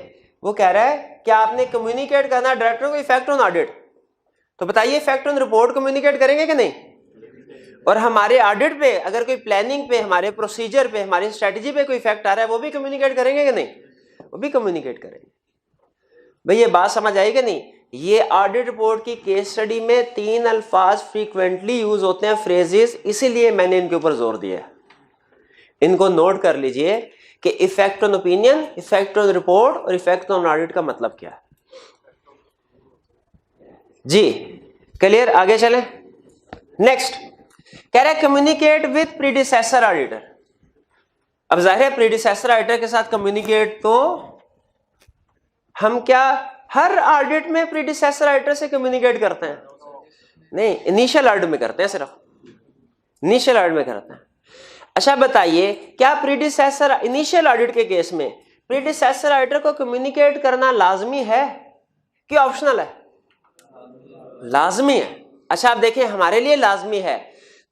वो कह रहा है कि आपने कम्युनिकेट करना डायरेक्टर को इफेक्ट ऑन ऑडिट, तो बताइए इफेक्ट ऑन रिपोर्ट कम्युनिकेट करेंगे कि नहीं? और हमारे ऑडिट पे अगर कोई प्लानिंग पे, हमारे प्रोसीजर पे, हमारी स्ट्रेटजी पे कोई इफेक्ट आ रहा है, वो भी कम्युनिकेट करेंगे कि नहीं? वो भी कम्युनिकेट करेंगे। भाई ये बात समझ आई कि नहीं? ये ऑडिट रिपोर्ट की केस स्टडी में 3 अल्फाज फ्रीक्वेंटली यूज होते हैं, फ्रेजेस, इसीलिए मैंने इनके ऊपर जोर दिया है। इनको नोट कर लीजिए कि effect on opinion, effect on report और इफेक्ट ऑन ऑडिट का मतलब क्या है। जी क्लियर? आगे चलें। नेक्स्ट कह रहा है कम्युनिकेट विद प्रीडिसेसर ऑडिटर। अब जाहिर है प्रीडिसेसर ऑडिटर के साथ कम्युनिकेट तो हम क्या हर ऑडिट में प्रीडिसेसर ऑडिटर से कम्युनिकेट करते हैं? नहीं, इनिशियल ऑडिट में करते हैं, सिर्फ इनिशियल ऑडिट में करते हैं। अच्छा बताइए, क्या प्रीडिसेसर इनिशियल ऑडिट के केस में प्रीडिसेसर ऑडिटर को कम्युनिकेट करना लाजमी है कि ऑप्शनल है? लाजमी है। अच्छा आप देखें, हमारे लिए लाजमी है,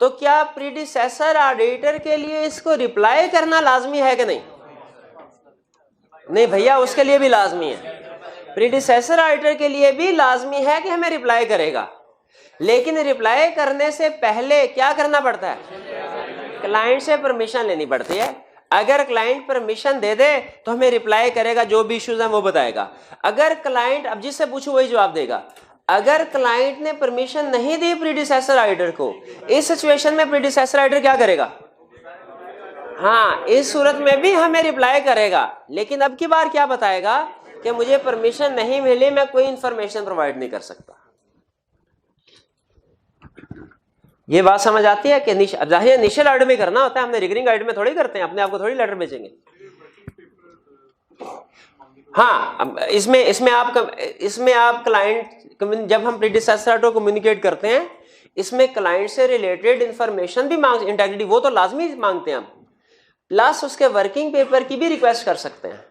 तो क्या प्रीडिसेसर ऑडिटर के लिए इसको रिप्लाई करना लाजमी है कि नहीं? नहीं भैया, उसके लिए भी लाजमी है। प्रीडिसेसर ऑडिटर के लिए भी लाजमी है कि हमें रिप्लाई करेगा, लेकिन रिप्लाई करने से पहले क्या करना पड़ता है? क्लाइंट से परमिशन लेनी पड़ती है। अगर क्लाइंट परमिशन दे दे तो हमें रिप्लाई करेगा, जो भी इश्यूज हैं वो बताएगा। अगर क्लाइंट, अब जिससे पूछो वही जवाब देगा। अगर क्लाइंट ने परमिशन नहीं दी प्रीडिसेसर ऑडिटर को, इस सिचुएशन में प्रीडिसेसर ऑडिटर क्या करेगा? हाँ, इस सूरत में भी हमें रिप्लाई करेगा, लेकिन अब की बार क्या बताएगा कि मुझे परमिशन नहीं मिली, मैं कोई इंफॉर्मेशन प्रोवाइड नहीं कर सकता। ये बात समझ आती है कि इनिशियल ऑडिट में करना होता है, हमने रिकरिंग ऑडिट में थोड़ी करते हैं, अपने आप को थोड़ी लेटर भेजेंगे। हाँ, इसमें आप क्लाइंट, जब हम प्रीडिसेसर ऑडिटर को कम्युनिकेट करते हैं, इसमें क्लाइंट से रिलेटेड इंफॉर्मेशन भी मांग, इंटेग्रिटी वो तो लाजमी मांगते हैं हम, प्लस उसके वर्किंग पेपर की भी रिक्वेस्ट कर सकते हैं।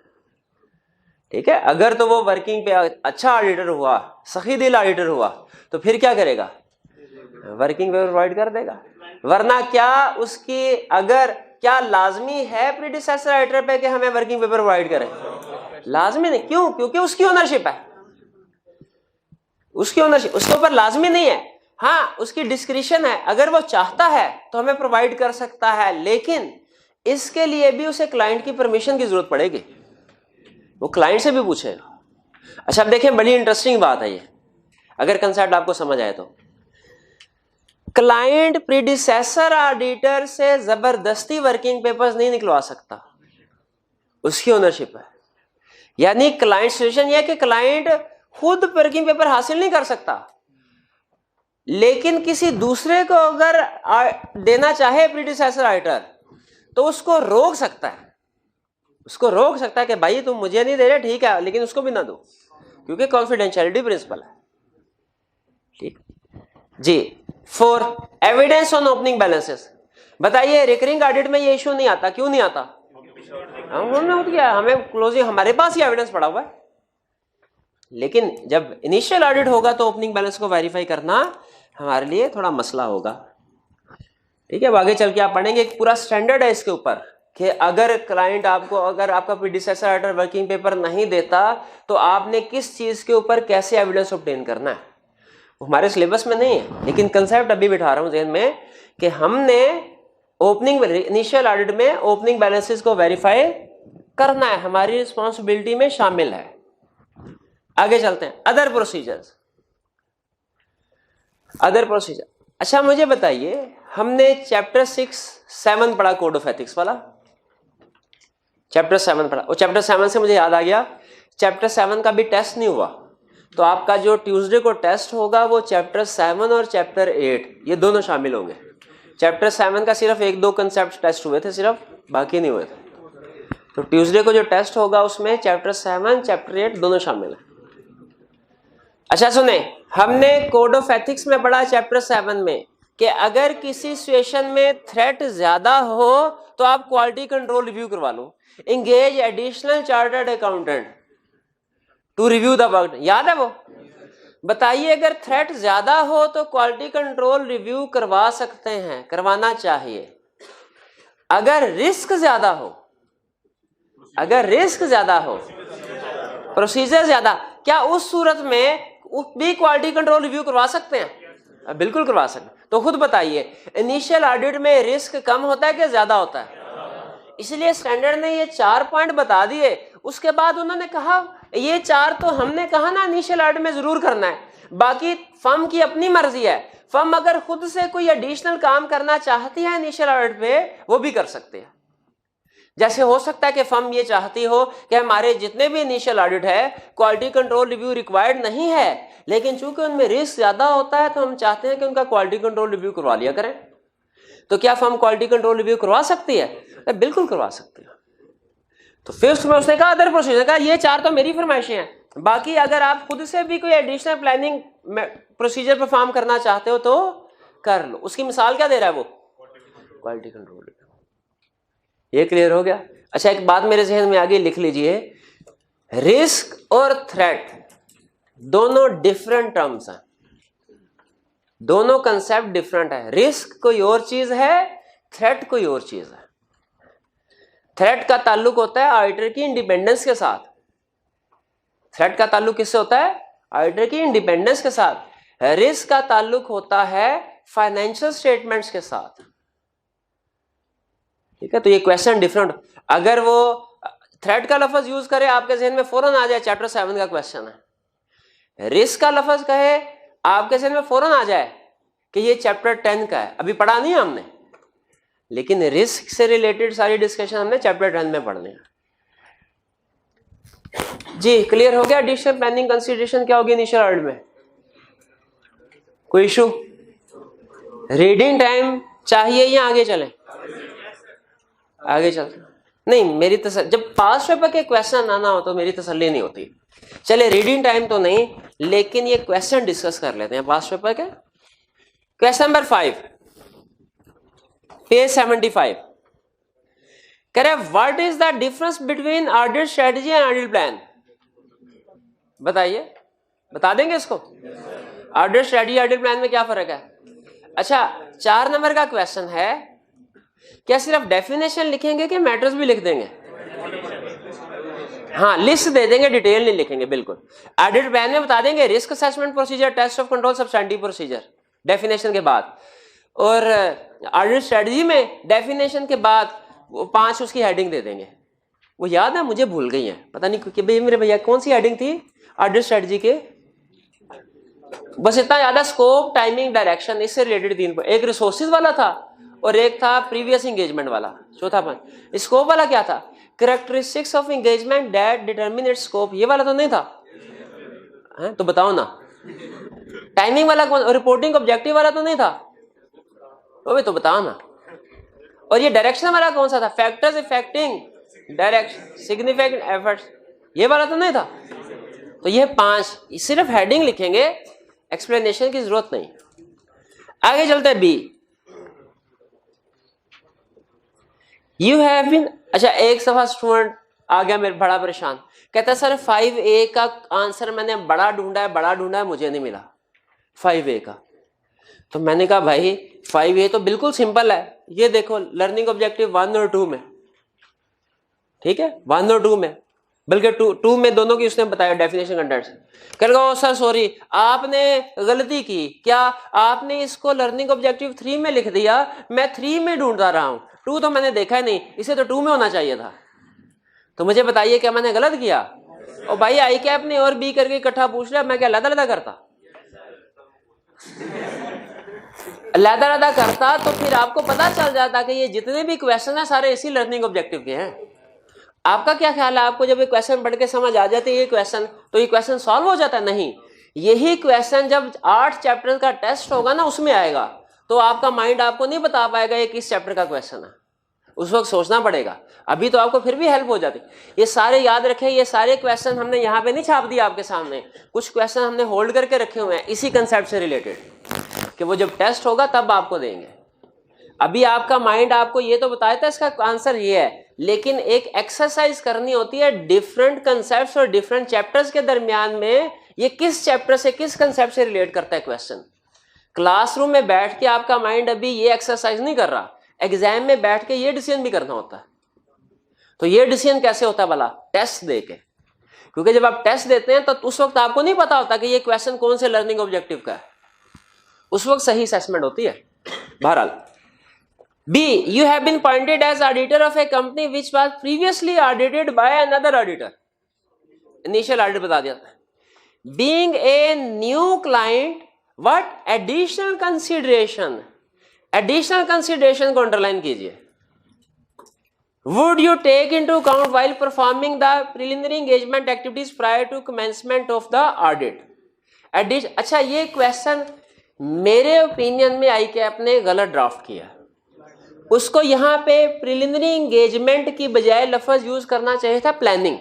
ठीक है, अगर तो वो वर्किंग पे अच्छा ऑडिटर हुआ, सही दिल ऑडिटर हुआ, तो फिर क्या करेगा? वर्किंग पेपर प्रोवाइड कर देगा। वरना क्या उसकी, अगर क्या लाजमी है प्रीडिसेसर ऑडिटर पे कि हमें वर्किंग पेपर प्रोवाइड करें? लाजमी नहीं। क्यों? क्योंकि उसकी ओनरशिप है, उसकी ओनरशिप उसके ऊपर लाजमी नहीं है। हाँ, उसकी डिस्क्रिशन है, अगर वो चाहता है तो हमें प्रोवाइड कर सकता है, लेकिन इसके लिए भी उसे क्लाइंट की परमिशन की जरूरत पड़ेगी, वो क्लाइंट से भी पूछेगा। अच्छा अब देखें, बड़ी इंटरेस्टिंग बात है ये, अगर कंसेप्ट आपको समझ आए तो। क्लाइंट प्रीडिसेसर ऑडिटर से जबरदस्ती वर्किंग पेपर्स नहीं निकलवा सकता, उसकी ओनरशिप है। यानी क्लाइंट सिचुएशन यह है कि क्लाइंट खुद वर्किंग पेपर हासिल नहीं कर सकता, लेकिन किसी दूसरे को अगर देना चाहे प्रीडिसेसर ऑडिटर, तो उसको रोक सकता है। उसको रोक सकता है कि भाई तुम मुझे नहीं दे रहे, ठीक है, लेकिन उसको भी ना दो, क्योंकि कॉन्फिडेंशियलिटी प्रिंसिपल है। ठीक जी। 4 एविडेंस ऑन ओपनिंग बैलेंसेस। बताइए रिकरिंग ऑडिट में ये इशू नहीं आता, क्यों नहीं आता? हमें क्लोजिंग, हमारे पास ही एविडेंस पड़ा हुआ है, लेकिन जब इनिशियल ऑडिट होगा तो ओपनिंग बैलेंस को वेरीफाई करना हमारे लिए थोड़ा मसला होगा। ठीक है, आगे चल के आप पढ़ेंगे, एक पूरा स्टैंडर्ड है इसके ऊपर कि अगर क्लाइंट आपको, अगर आपका प्रीडिसेसर ऑडिटर वर्किंग पेपर नहीं देता तो आपने किस चीज के ऊपर कैसे एविडेंस ऑब्टेन करना है। हमारे सिलेबस में नहीं है, लेकिन कंसेप्ट अभी बिठा रहा हूं ज़हन में कि हमने ओपनिंग इनिशियल ऑडिट में ओपनिंग बैलेंसेस को वेरीफाई करना है, हमारी रिस्पॉन्सिबिलिटी में शामिल है। आगे चलते हैं, अदर प्रोसीजर्स। अदर प्रोसीजर, अच्छा मुझे बताइए, हमने चैप्टर 6-7 पढ़ा, कोड ऑफ एथिक्स वाला चैप्टर 7 पढ़ा, और चैप्टर 7 से मुझे याद आ गया चैप्टर 7 का भी टेस्ट नहीं हुआ, तो आपका जो ट्यूसडे को टेस्ट होगा वो चैप्टर 7 और चैप्टर 8 ये दोनों शामिल होंगे। चैप्टर 7 का सिर्फ 1-2 कंसेप्ट टेस्ट हुए थे, सिर्फ, बाकी नहीं हुए थे। तो ट्यूसडे को जो टेस्ट होगा उसमें चैप्टर 7 चैप्टर 8 दोनों शामिल है। अच्छा सुने, हमने कोड ऑफ एथिक्स में पढ़ा चैप्टर 7 में कि अगर किसी सिचुएशन में थ्रेट ज्यादा हो तो आप क्वालिटी कंट्रोल रिव्यू करवा लो, engage additional chartered accountant to review the work. याद है वो? बताइए, अगर थ्रेट ज्यादा हो तो क्वालिटी कंट्रोल रिव्यू करवा सकते हैं, करवाना चाहिए। अगर रिस्क ज्यादा हो, अगर रिस्क ज्यादा हो, प्रोसीजर ज्यादा, क्या उस सूरत में भी क्वालिटी कंट्रोल रिव्यू करवा सकते हैं? बिल्कुल करवा सकते हैं। तो खुद बताइए, इनिशियल ऑडिट में रिस्क कम होता है कि ज्यादा होता है? इसलिए स्टैंडर्ड ने ये 4 पॉइंट बता दिए। उसके बाद उन्होंने कहा ये 4 तो हमने कहा ना इनिशियल ऑडिट में जरूर करना है, बाकी फर्म की अपनी मर्जी है। फर्म अगर खुद से कोई एडिशनल काम करना चाहती है इनिशियल ऑडिट पे, वो भी कर सकते हैं। जैसे हो सकता है कि फर्म ये चाहती हो कि हमारे जितने भी इनिशियल ऑडिट है क्वालिटी कंट्रोल रिव्यू रिक्वायर्ड नहीं है, लेकिन चूंकि उनमें रिस्क ज्यादा होता है तो हम चाहते हैं कि उनका क्वालिटी कंट्रोल रिव्यू करवा लिया करें। तो क्या फर्म क्वालिटी कंट्रोल रिव्यू करवा सकती है? बिल्कुल करवा सकती है। तो फिर उसने कहा अदर प्रोसीजर, कहा ये 4 तो मेरी फरमाइशें हैं, बाकी अगर आप खुद से भी कोई एडिशनल प्लानिंग प्रोसीजर परफॉर्म करना चाहते हो तो कर लो। उसकी मिसाल क्या दे रहा है वो? Quality control review. ये क्लियर हो गया? अच्छा, एक बात मेरे जहन में आगे लिख लीजिए, रिस्क और थ्रेट दोनों डिफरेंट टर्म्स हैं, दोनों कंसेप्ट डिफरेंट है। रिस्क कोई और चीज है, थ्रेट कोई और चीज है। थ्रेट का ताल्लुक होता है ऑडिटर की इंडिपेंडेंस के साथ। थ्रेट का ताल्लुक किससे होता है? ऑडिटर की इंडिपेंडेंस के साथ। रिस्क का ताल्लुक होता है फाइनेंशियल स्टेटमेंट्स के साथ। ठीक है, तो ये क्वेश्चन डिफरेंट। अगर वो थ्रेट का लफ्ज यूज करे आपके जहन में फौरन आ जाए चैप्टर 7 का क्वेश्चन है। रिस्क का लफ्ज कहे आपके जहन में फौरन आ जाए कि ये चैप्टर 10 का है। अभी पढ़ा नहीं हमने, लेकिन रिस्क से रिलेटेड सारी डिस्कशन हमने चैप्टर 10 में पढ़नी है। जी क्लियर हो गया? एडिशनल प्लानिंग कंसीडरेशन क्या होगी इनिशियल ऑडिट में? कोई इशू? रीडिंग टाइम चाहिए या आगे चलें? आगे चलते नहीं, मेरी जब पास पेपर के क्वेश्चन आना हो तो मेरी तसल्ली नहीं होती। चले रीडिंग टाइम तो नहीं, लेकिन ये क्वेश्चन डिस्कस कर लेते हैं पास पेपर के। क्वेश्चन नंबर 5 पेज 75 कह रहे what is the difference between audit strategy and audit plan? बताइए, बता देंगे इसको? ऑडिट स्ट्रेटजी ऑडिट प्लान में क्या फर्क है? अच्छा, 4 नंबर का क्वेश्चन है, क्या सिर्फ डेफिनेशन लिखेंगे कि मैटर्स भी लिख देंगे? हाँ, लिस्ट दे देंगे, डिटेल नहीं लिखेंगे। बिल्कुल। ऑडिट प्लान में बता देंगे risk assessment procedure, test of control, substantive procedure definition के बाद, और ऑडिट स्ट्रेटजी में डेफिनेशन के बाद 5 उसकी हेडिंग दे देंगे। वो याद है मुझे, भूल गई है, पता नहीं कि भाई मेरे भैया कौन सी हेडिंग थी ऑडिट स्ट्रेटजी के? बस इतना याद है, स्कोप, टाइमिंग, डायरेक्शन, इससे रिलेटेड 3 एक रिसोर्सेज वाला था और एक था प्रीवियस एंगेजमेंट वाला, चौथा पॉइंट। स्कोप वाला क्या था? Characteristics of engagement that determine it's scope. ये वाला तो नहीं था है? तो बताओ ना। टाइमिंग वाला कौन? रिपोर्टिंग ऑब्जेक्टिव वाला तो नहीं था? वो तो बताओ ना। और ये डायरेक्शन वाला कौन सा था? Factors affecting direction, significant efforts, ये वाला तो नहीं था? तो ये 5 सिर्फ हेडिंग लिखेंगे, एक्सप्लेनेशन की जरूरत नहीं। आगे चलते हैं बी। यू हैव बीन, अच्छा एक सफा स्टूडेंट आ गया मेरे, बड़ा परेशान, कहता है सर 5A का आंसर मैंने बड़ा ढूंढा है, मुझे नहीं मिला 5A का। तो मैंने कहा भाई 5A तो बिल्कुल सिंपल है, ये देखो लर्निंग ऑब्जेक्टिव 1 और 2 में, ठीक है 1 और 2 में, बल्कि 2 में दोनों की उसने बताया डेफिनेशन कंटेंट्स। कह रहा सर सॉरी आपने गलती की, क्या आपने इसको लर्निंग ऑब्जेक्टिव 3 में लिख दिया, मैं 3 में ढूंढता रहा हूं, 2 तो मैंने देखा ही नहीं, इसे तो 2 में होना चाहिए था। तो मुझे बताइए क्या मैंने गलत किया? और भाई आई कैप ने और बी करके इकट्ठा पूछ लिया, मैं क्या अलग करता? अलग करता तो फिर आपको पता चल जाता कि ये जितने भी क्वेश्चन है सारे इसी लर्निंग ऑब्जेक्टिव के हैं। आपका क्या ख्याल है, आपको जब ये क्वेश्चन पढ़ के समझ आ जाते हैं ये क्वेश्चन, तो ये क्वेश्चन सॉल्व हो जाता है? नहीं, यही क्वेश्चन जब 8 चैप्टर का टेस्ट होगा ना उसमें आएगा, तो आपका माइंड आपको नहीं बता पाएगा ये किस चैप्टर का क्वेश्चन है, उस वक्त सोचना पड़ेगा। अभी तो आपको फिर भी हेल्प हो जाती। ये सारे याद रखें, ये सारे क्वेश्चन हमने यहाँ पे नहीं छाप दिया आपके सामने, कुछ क्वेश्चन हमने होल्ड करके रखे हुए हैं इसी कंसेप्ट से रिलेटेड, कि वो जब टेस्ट होगा तब आपको देंगे। अभी आपका माइंड आपको ये तो बताया था इसका आंसर ये है, लेकिन एक एक्सरसाइज करनी होती है डिफरेंट कंसेप्ट्स और डिफरेंट चैप्टर्स के दरमियान में, ये किस चैप्टर से किस कंसेप्ट से रिलेट करता है क्वेश्चन। क्लासरूम में बैठ के आपका माइंड अभी ये एक्सरसाइज नहीं कर रहा, एग्जाम में बैठ के ये डिसीजन भी करना होता है। तो ये डिसीजन कैसे होता है भला? टेस्ट दे के, क्योंकि जब आप टेस्ट देते हैं तो उस वक्त आपको नहीं पता होता कि ये क्वेश्चन कौन से लर्निंग ऑब्जेक्टिव का है, उस वक्त सही असेसमेंट होती है। बहरहाल B, you have been appointed as auditor of a company which was previously audited by another auditor. Initial audit बता दिया था। Being a new client, what additional consideration को underline कीजिए। Would you take into account while performing the preliminary engagement activities prior to commencement of the audit? अच्छा, ये question मेरे opinion में ICAP ने गलत ड्राफ्ट किया। उसको यहाँ पे प्रिलिमिनरी एंगेजमेंट की बजाय लफ्ज यूज करना चाहिए था प्लानिंग,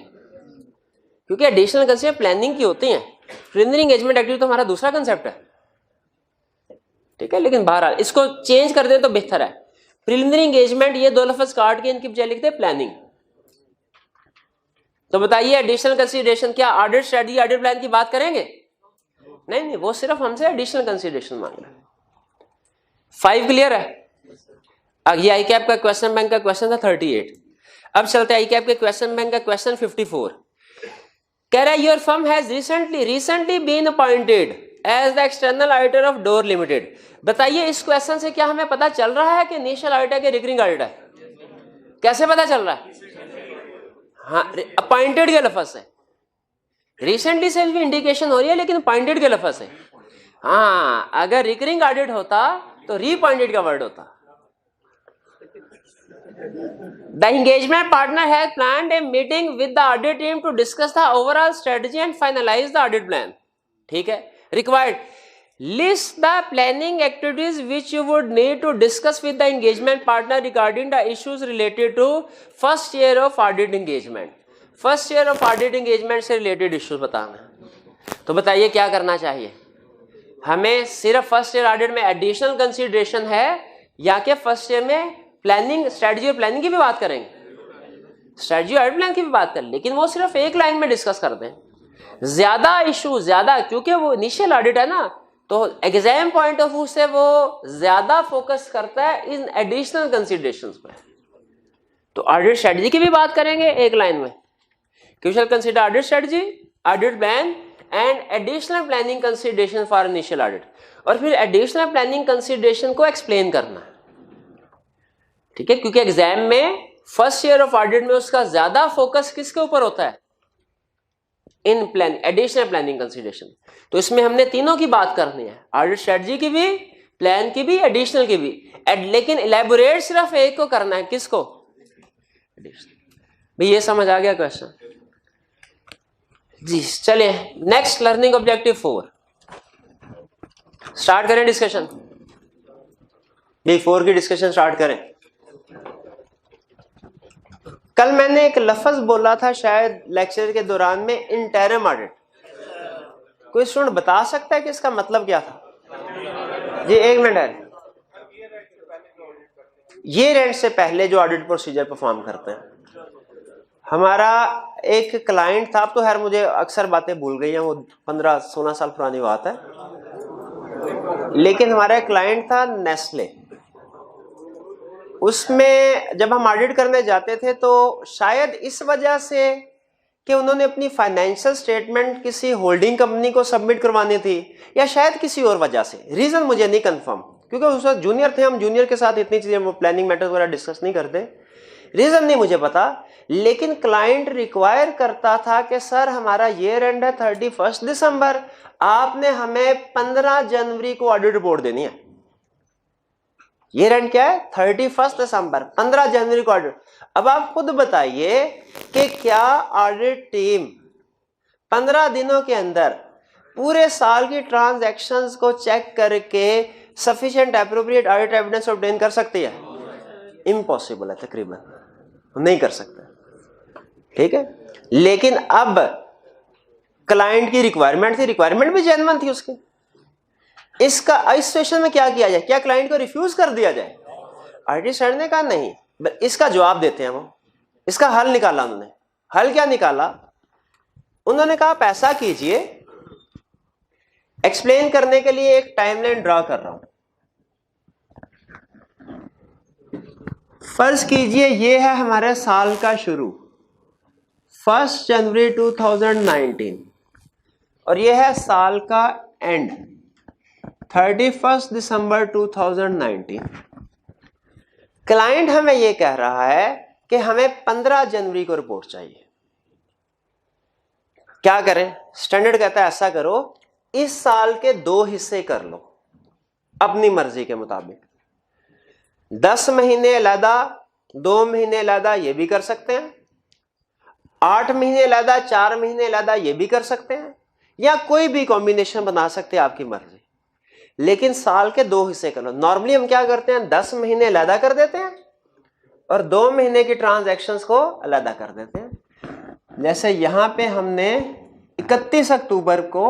क्योंकि एडिशनल कंसेप्ट प्लानिंग की होती हैं। प्रिलिमिनरी एंगेजमेंट एक्टिविटी तो हमारा दूसरा कंसेप्ट है, ठीक है। लेकिन बहरहाल इसको चेंज कर दें तो बेहतर है। प्रिलिमिनरी एंगेजमेंट ये दो लफ्ज काट के इनकी बजाय लिखते प्लानिंग। तो बताइए एडिशनल कंसीडरेशन, क्या ऑडिट स्ट्रेटजी ऑडिट प्लान की बात करेंगे? नहीं, वो सिर्फ हमसे एडिशनल कंसीडरेशन मांग रहा है। 5 क्लियर है? ये ICAP का क्वेश्चन बैंक का क्वेश्चन था 38। अब चलते हैं ICAP के क्वेश्चन बैंक का क्वेश्चन 54। कह रहा है your firm has recently been appointed as the external auditor of Door limited. बताइए इस क्वेश्चन से क्या हमें पता चल रहा है कि इनिशियल ऑडिटर के रिकरिंग ऑडिटर? कैसे पता चल रहा है? हाँ, अपॉइंटेड के लफ्ज से। रिसेंटली से भी इंडिकेशन हो रही है, लेकिन अपॉइंटेड के लफ्ज से। हाँ, अगर रिकरिंग ऑडिट होता तो रीअपॉइंटेड का वर्ड होता। The engagement partner has planned a meeting with the audit team to discuss the overall strategy and finalize the audit plan. ठीक है। Required, list the planning activities which you would need to discuss with the engagement partner regarding the issues related to first year of audit engagement. First year of audit engagement से related issues बताना। तो बताइए क्या करना चाहिए हमें? सिर्फ first year audit में एडिशनल कंसीडरेशन है या कि फर्स्ट ईयर में प्लानिंग, स्ट्रेटजी और प्लानिंग की भी बात करेंगे? स्ट्रेटजी और प्लान की भी बात करें, लेकिन वो सिर्फ एक लाइन में डिस्कस करते हैं। ज्यादा इशू ज्यादा, क्योंकि वो इनिशियल ऑडिट है ना, तो एग्जाम पॉइंट ऑफ व्यू से वो ज्यादा फोकस करता है इन एडिशनल कंसीडरेशंस पे। तो ऑडिट स्ट्रेटजी की भी बात करेंगे एक लाइन में, you shall consider audit strategy, audit plan and additional planning consideration for initial audit. और फिर एडिशनल प्लानिंग कंसीडरेशन को एक्सप्लेन करना, ठीक है, क्योंकि एग्जाम में फर्स्ट ईयर ऑफ ऑडिट में उसका ज्यादा फोकस किसके ऊपर होता है? इन प्लान, एडिशनल प्लानिंग कंसीडरेशन। तो इसमें हमने तीनों की बात करनी है, ऑडिट स्ट्रेटजी की भी, प्लान की भी, एडिशनल की भी। लेकिन इलेबोरेट सिर्फ एक को करना है, किसको? भाई ये समझ आ गया क्वेश्चन जी? चलिए नेक्स्ट लर्निंग ऑब्जेक्टिव 4 स्टार्ट करें डिस्कशन। भाई 4 की डिस्कशन स्टार्ट करें। कल मैंने एक लफ्ज बोला था शायद लेक्चर के दौरान में, इंटरम ऑडिट। कोई स्टूडेंट बता सकता है कि इसका मतलब क्या था? जी एक मिनट है। ये रेंट से पहले जो ऑडिट प्रोसीजर परफॉर्म करते हैं। हमारा एक क्लाइंट था, अब तो खैर मुझे अक्सर बातें भूल गई हैं, वो 15-16 साल पुरानी बात है, लेकिन हमारा एक क्लाइंट था नेस्ले। उसमें जब हम ऑडिट करने जाते थे तो शायद इस वजह से कि उन्होंने अपनी फाइनेंशियल स्टेटमेंट किसी होल्डिंग कंपनी को सबमिट करवानी थी, या शायद किसी और वजह से, रीजन मुझे नहीं कंफर्म, क्योंकि उस वक्त जूनियर थे हम, जूनियर के साथ इतनी चीजें प्लानिंग मैटर्स वगैरह डिस्कस नहीं करते, रीजन नहीं मुझे पता। लेकिन क्लाइंट रिक्वायर करता था कि सर हमारा ईयर एंड है 31 दिसंबर, आपने हमें 15 जनवरी को ऑडिट रिपोर्ट देनी है। ईयर एंड क्या है? 31 दिसंबर, 15 जनवरी को ऑडिट। अब आप खुद बताइए कि क्या ऑडिट टीम 15 दिनों के अंदर पूरे साल की ट्रांजैक्शंस को चेक करके sufficient appropriate audit evidence obtain कर सकती है? इम्पॉसिबल है, तकरीबन नहीं कर सकते, ठीक है। लेकिन अब क्लाइंट की रिक्वायरमेंट थी, रिक्वायरमेंट भी जेन्युइन थी उसकी। इसका इस सिचुएशन में क्या किया जाए? क्या क्लाइंट को रिफ्यूज कर दिया जाए? ऑडिट सर ने कहा नहीं, इसका जवाब देते हैं वो। इसका हल निकाला उन्होंने। हल क्या निकाला? उन्होंने कहा आप ऐसा कीजिए, एक्सप्लेन करने के लिए एक टाइमलाइन ड्रा कर रहा हूं। फर्ज कीजिए ये है हमारे साल का शुरू, 1 जनवरी 2019 और ये है साल का एंड 31 दिसंबर 2019। क्लाइंट हमें ये कह रहा है कि हमें 15 जनवरी को रिपोर्ट चाहिए। क्या करें? स्टैंडर्ड कहता है ऐसा करो, इस साल के 2 हिस्से कर लो अपनी मर्जी के मुताबिक। 10 महीने अलहदा, 2 महीने अलहदा, ये भी कर सकते हैं। 8 महीने अलहदा, 4 महीने अलहदा, ये भी कर सकते हैं, या कोई भी कॉम्बिनेशन बना सकते हैं, आपकी मर्जी। लेकिन साल के 2 हिस्से कर लो। नॉर्मली हम क्या करते हैं, 10 महीने अलहदा कर देते हैं और 2 महीने की ट्रांजैक्शंस को अलहदा कर देते हैं। जैसे यहां पे हमने 31 अक्टूबर को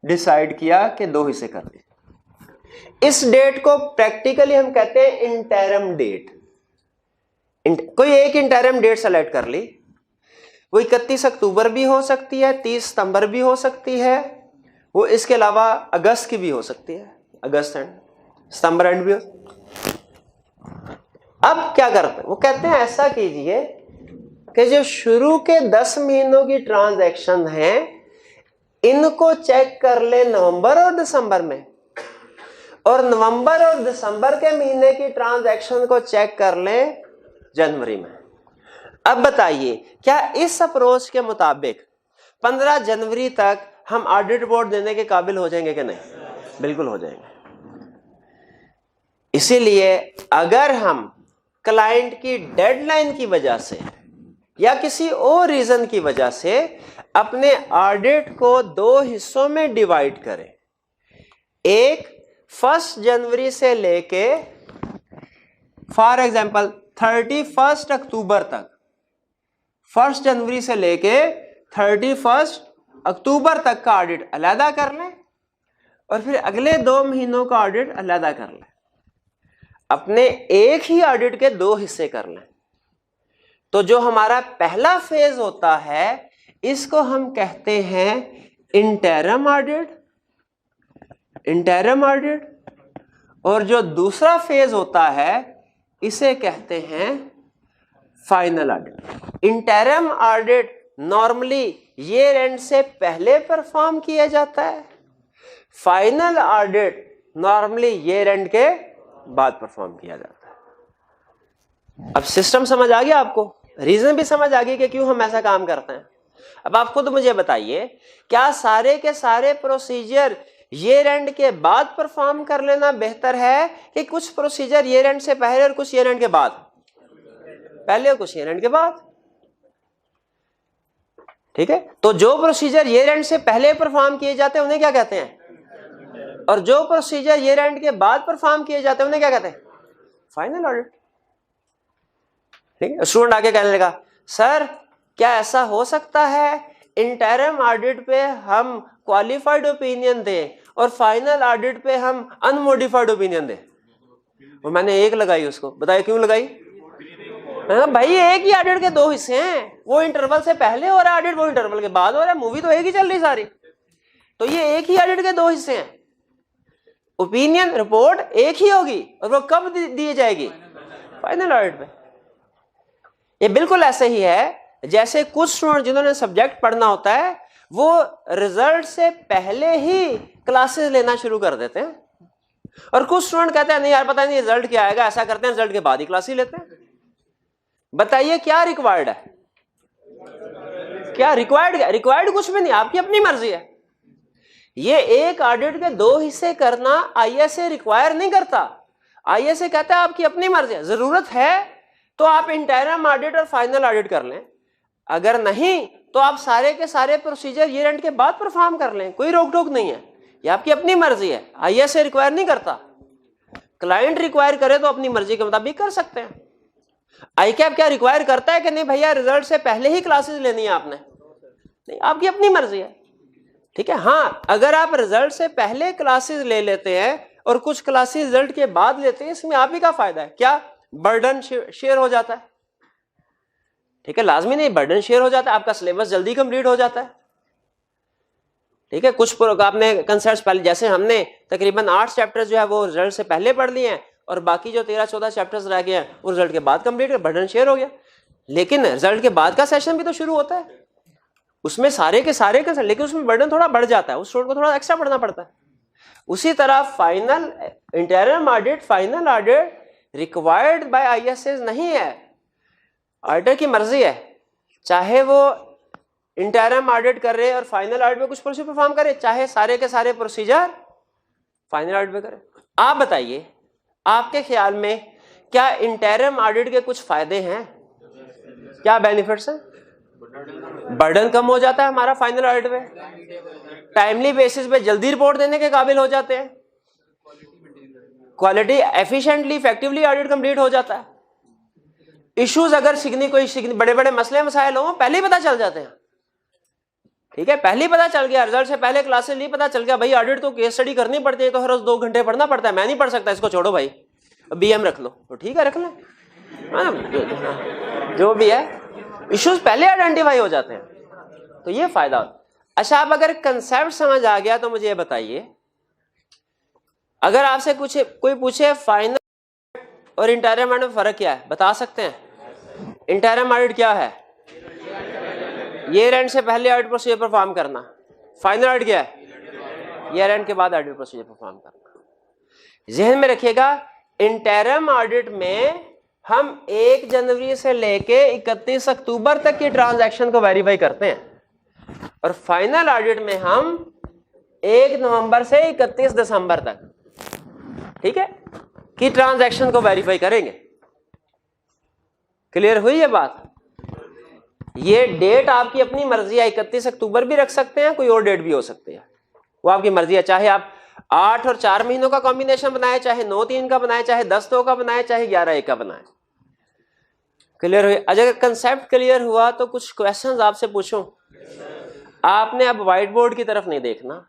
डिसाइड किया कि 2 हिस्से कर दिए। इस डेट को प्रैक्टिकली हम कहते हैं इंटरम डेट। कोई एक इंटरम डेट सेलेक्ट कर ली, वो 31 अक्टूबर भी हो सकती है, 30 सितंबर भी हो सकती है, वो इसके अलावा अगस्त की भी हो सकती है, अगस्त एंड सितंबर एंड भी हो। अब क्या करते हैं, वो कहते हैं ऐसा कीजिए कि जो शुरू के 10 महीनों की ट्रांजैक्शन है इनको चेक कर ले नवंबर और दिसंबर में, और नवंबर और दिसंबर के महीने की ट्रांजैक्शन को चेक कर ले जनवरी में। अब बताइए, क्या इस अप्रोच के मुताबिक 15 जनवरी तक हम ऑडिट रिपोर्ट देने के काबिल हो जाएंगे कि नहीं? बिल्कुल हो जाएंगे। इसीलिए अगर हम क्लाइंट की डेडलाइन की वजह से या किसी और रीजन की वजह से अपने ऑडिट को 2 हिस्सों में डिवाइड करें, एक 1 जनवरी से लेके फॉर एग्जांपल 31 अक्टूबर तक, 1 जनवरी से लेके 31 अक्टूबर तक का ऑडिट अलहदा कर लें और फिर अगले 2 महीनों का ऑडिट अलहदा कर लें। अपने एक ही ऑडिट के 2 हिस्से कर लें। तो जो हमारा पहला फेज होता है इसको हम कहते हैं इंटरम ऑडिट, और जो दूसरा फेज होता है इसे कहते हैं final audit. Interim audit normally year and से पहले परफॉर्म किया जाता है, final audit normally year and के बाद परफॉर्म किया जाता है। अब सिस्टम समझ आ गया आपको, रीजन भी समझ आ गई कि क्यों हम ऐसा काम करते हैं। अब आप खुद मुझे बताइए, क्या सारे के सारे प्रोसीजर ईयर एंड के बाद परफॉर्म कर लेना बेहतर है कि कुछ प्रोसीजर ईयर एंड से पहले और कुछ ईयर एंड के बाद? पहले और कुछ ईयर एंड के बाद। ठीक है, तो जो प्रोसीजर ईयर एंड से पहले परफॉर्म किए जाते हैं उन्हें क्या कहते हैं, और जो प्रोसीजर ईयर एंड के बाद परफॉर्म किए जाते हैं उन्हें क्या कहते हैं? Final audit. ठीक है, स्टूडेंट आके कहने लगा, सर क्या ऐसा हो सकता है इंटरम ऑडिट पे हम क्वालिफाइड ओपिनियन दें और फाइनल ऑडिट पे हम अनमोडिफाइड ओपिनियन दें? और मैंने एक लगाई उसको, बताइए क्यों लगाई? भाई एक ही ऑडिट के 2 हिस्से हैं, वो इंटरवल से पहले हो रहा है ऑडिट, वो इंटरवल के बाद हो रहा है, मूवी तो एक ही चल रही सारी, तो ये एक ही ऑडिट के 2 हिस्से हैं। ओपिनियन रिपोर्ट एक ही होगी और वो कब दी जाएगी? फाइनल ऑडिट पे। ये बिल्कुल ऐसे ही है जैसे कुछ स्टूडेंट जिन्होंने सब्जेक्ट पढ़ना होता है वो रिजल्ट से पहले ही क्लासेस लेना शुरू कर देते हैं, और कुछ स्टूडेंट कहते हैं नहीं यार पता नहीं रिजल्ट क्या आएगा, ऐसा करते हैं रिजल्ट के बाद ही क्लासेस लेते हैं। बताइए क्या रिक्वायर्ड है? क्या रिक्वायर्ड कुछ भी नहीं, आपकी अपनी मर्जी है। ये एक ऑडिट के 2 हिस्से करना आईएसए रिक्वायर नहीं करता। आईएसए कहता है आपकी अपनी मर्जी है, जरूरत है तो आप इंटरम ऑडिट और फाइनल ऑडिट कर लें, अगर नहीं तो आप सारे के सारे प्रोसीजर ईयर एंड के बाद परफॉर्म कर लें, कोई रोक टोक नहीं है, ये आपकी अपनी मर्जी है। आईएसए रिक्वायर नहीं करता, क्लाइंट रिक्वायर करे तो अपनी मर्जी के मुताबिक कर सकते हैं। आईकैप क्या रिक्वायर करता है कि नहीं भैया रिजल्ट से पहले ही क्लासेस लेनी है आपने? नहीं, आपकी अपनी मर्जी है। ठीक है, हाँ अगर आप रिजल्ट से पहले क्लासेस ले लेते हैं और कुछ क्लासेस रिजल्ट के बाद लेते हैं, इसमें आप ही का फायदा है। क्या बर्डन शेयर हो जाता है? ठीक है, लाजमी नहीं, बर्डन शेयर हो जाता है, आपका सिलेबस जल्दी कंप्लीट हो जाता है। ठीक है, कुछ आपने कंसेप्ट पहले, जैसे हमने तकरीबन 8 चैप्टर्स जो है वो रिजल्ट से पहले पढ़ लिए हैं और बाकी जो 13-14 चैप्टर्स रह गए हैं वो रिजल्ट के बाद कंप्लीट कर, बर्डन शेयर हो गया। लेकिन रिजल्ट के बाद का सेशन भी तो शुरू होता है, उसमें सारे के सारे का, लेकिन उसमें बर्डन थोड़ा बढ़ जाता है, उस स्टूडेंट को थोड़ा एक्स्ट्रा पढ़ना पड़ता है। उसी तरह final interim audit, final audit required by ISS नहीं है, ऑडिटर की मर्जी है, चाहे वो इंटरम ऑडिट कर रहे और फाइनल ऑडिट में कुछ प्रोसीजर परफॉर्म करे, चाहे सारे के सारे प्रोसीजर फाइनल ऑडिट में करे। आप बताइए, आपके ख्याल में क्या इंटरम ऑडिट के कुछ फायदे हैं, क्या बेनिफिट्स हैं? बर्डन कम हो जाता है हमारा फाइनल ऑडिट में, टाइमली बेसिस पे जल्दी रिपोर्ट देने के काबिल हो जाते हैं, quality efficiently effectively audit complete हो जाता है, इश्यूज अगर कोई बड़े बड़े मसले मसाइल हो पहले ही पता चल जाते हैं। ठीक है, पहले ही पता चल गया, रिजल्ट से पहले क्लासेस नहीं पता चल गया, भाई ऑडिट तो केस स्टडी करनी पड़ती है, तो हर रोज 2 घंटे पढ़ना पड़ता है, मैं नहीं पढ़ सकता, इसको छोड़ो भाई, बीएम रख लो, तो ठीक है रख लें, जो भी है, इश्यूज पहले आइडेंटिफाई हो जाते हैं, तो ये फायदा होता है। अच्छा, अब अगर कंसेप्ट समझ आ गया तो मुझे ये बताइए, अगर आपसे कोई पूछे फाइनल और इंटरम ऑडिट में फर्क क्या है, बता सकते हैं? इंटरम ऑडिट क्या है? ईयर एंड से पहले ऑडिट प्रोसीजर परफॉर्म करना। फाइनल ऑडिट क्या है? ईयर एंड के बाद ऑडिट प्रोसीजर परफॉर्म करना। जहन में रखिएगा, इंटरम ऑडिट में हम 1 जनवरी से लेके 31 अक्टूबर तक की ट्रांजैक्शन को वेरीफाई करते हैं, और फाइनल ऑडिट में हम 1 नवंबर से 31 दिसंबर तक, ठीक है, की ट्रांजैक्शन को वेरीफाई करेंगे। क्लियर हुई ये बात? ये डेट आपकी अपनी मर्जी है, 31 अक्टूबर भी रख सकते हैं, कोई और डेट भी हो सकती है, वो आपकी मर्जी है, चाहे आप 8 और 4 महीनों का कॉम्बिनेशन बनाए, चाहे 9-3 का बनाए, चाहे 10-2 का बनाए, चाहे 11-1 का बनाए। क्लियर हुई? अगर कंसेप्ट क्लियर हुआ तो कुछ क्वेश्चंस आपसे पूछूं। आपने अब व्हाइट बोर्ड की तरफ नहीं देखना,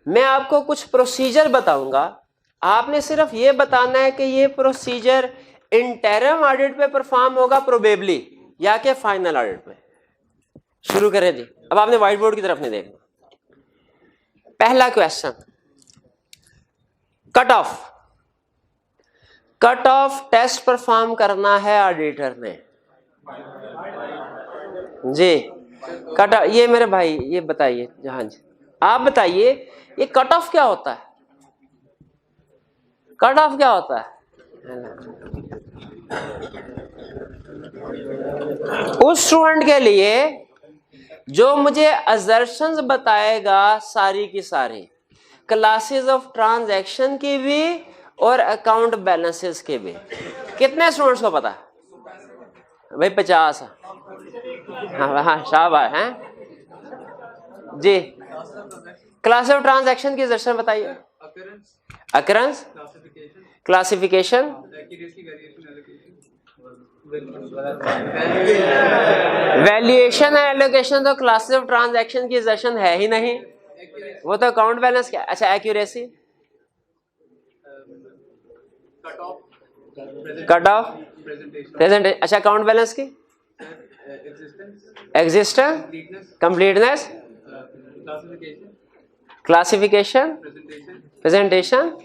मैं आपको कुछ प्रोसीजर बताऊंगा, आपने सिर्फ ये बताना है कि ये प्रोसीजर इंटरम ऑडिट पे परफॉर्म होगा प्रोबेबली, या कि फाइनल ऑडिट पे। शुरू करें जी, अब आपने व्हाइट बोर्ड की तरफ नहीं देखना। पहला question, cut off test perform करना है ऑडिटर ने जी। कट ऑफ, ये मेरे भाई ये बताइए, जहां जी आप बताइए, ये कट ऑफ क्या होता है? कट ऑफ क्या होता है? उस स्टूडेंट के लिए जो मुझे असर्शंस बताएगा सारी की सारी, क्लासेस ऑफ ट्रांजैक्शन की भी और अकाउंट बैलेंसेस के भी। कितने स्टूडेंट्स को पता है भाई? 50। हाँ शाबाश हैं जी। क्लास ऑफ ट्रांजैक्शन की असर्शन बताइए। Occurrence, classification, valuation and allocation तो क्लासेस ऑफ ट्रांजैक्शन की असर्शन है ही नहीं, वो तो अकाउंट बैलेंस क्या। अच्छा, एक्यूरेसी, कट ऑफ, प्रेजेंटेशन। अच्छा, अकाउंट बैलेंस की existence, completeness, classification, presentation,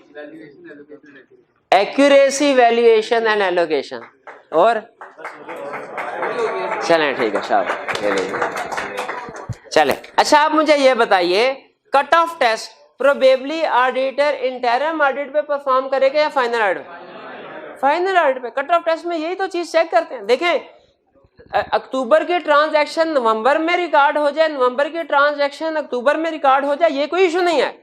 accuracy, valuation and allocation, और चलें ठीक है शाबाश, चले। अच्छा, आप मुझे ये बताइए, cut off test probably auditor interim audit पे परफॉर्म करेगा या फाइनल ऑडिट पे? फाइनल ऑडिट पे। कट ऑफ टेस्ट में यही तो चीज चेक करते हैं। देखें, अक्टूबर की ट्रांजैक्शन नवंबर में रिकॉर्ड हो जाए, नवंबर की ट्रांजैक्शन अक्टूबर में रिकॉर्ड हो जाए, ये कोई इशू नहीं है।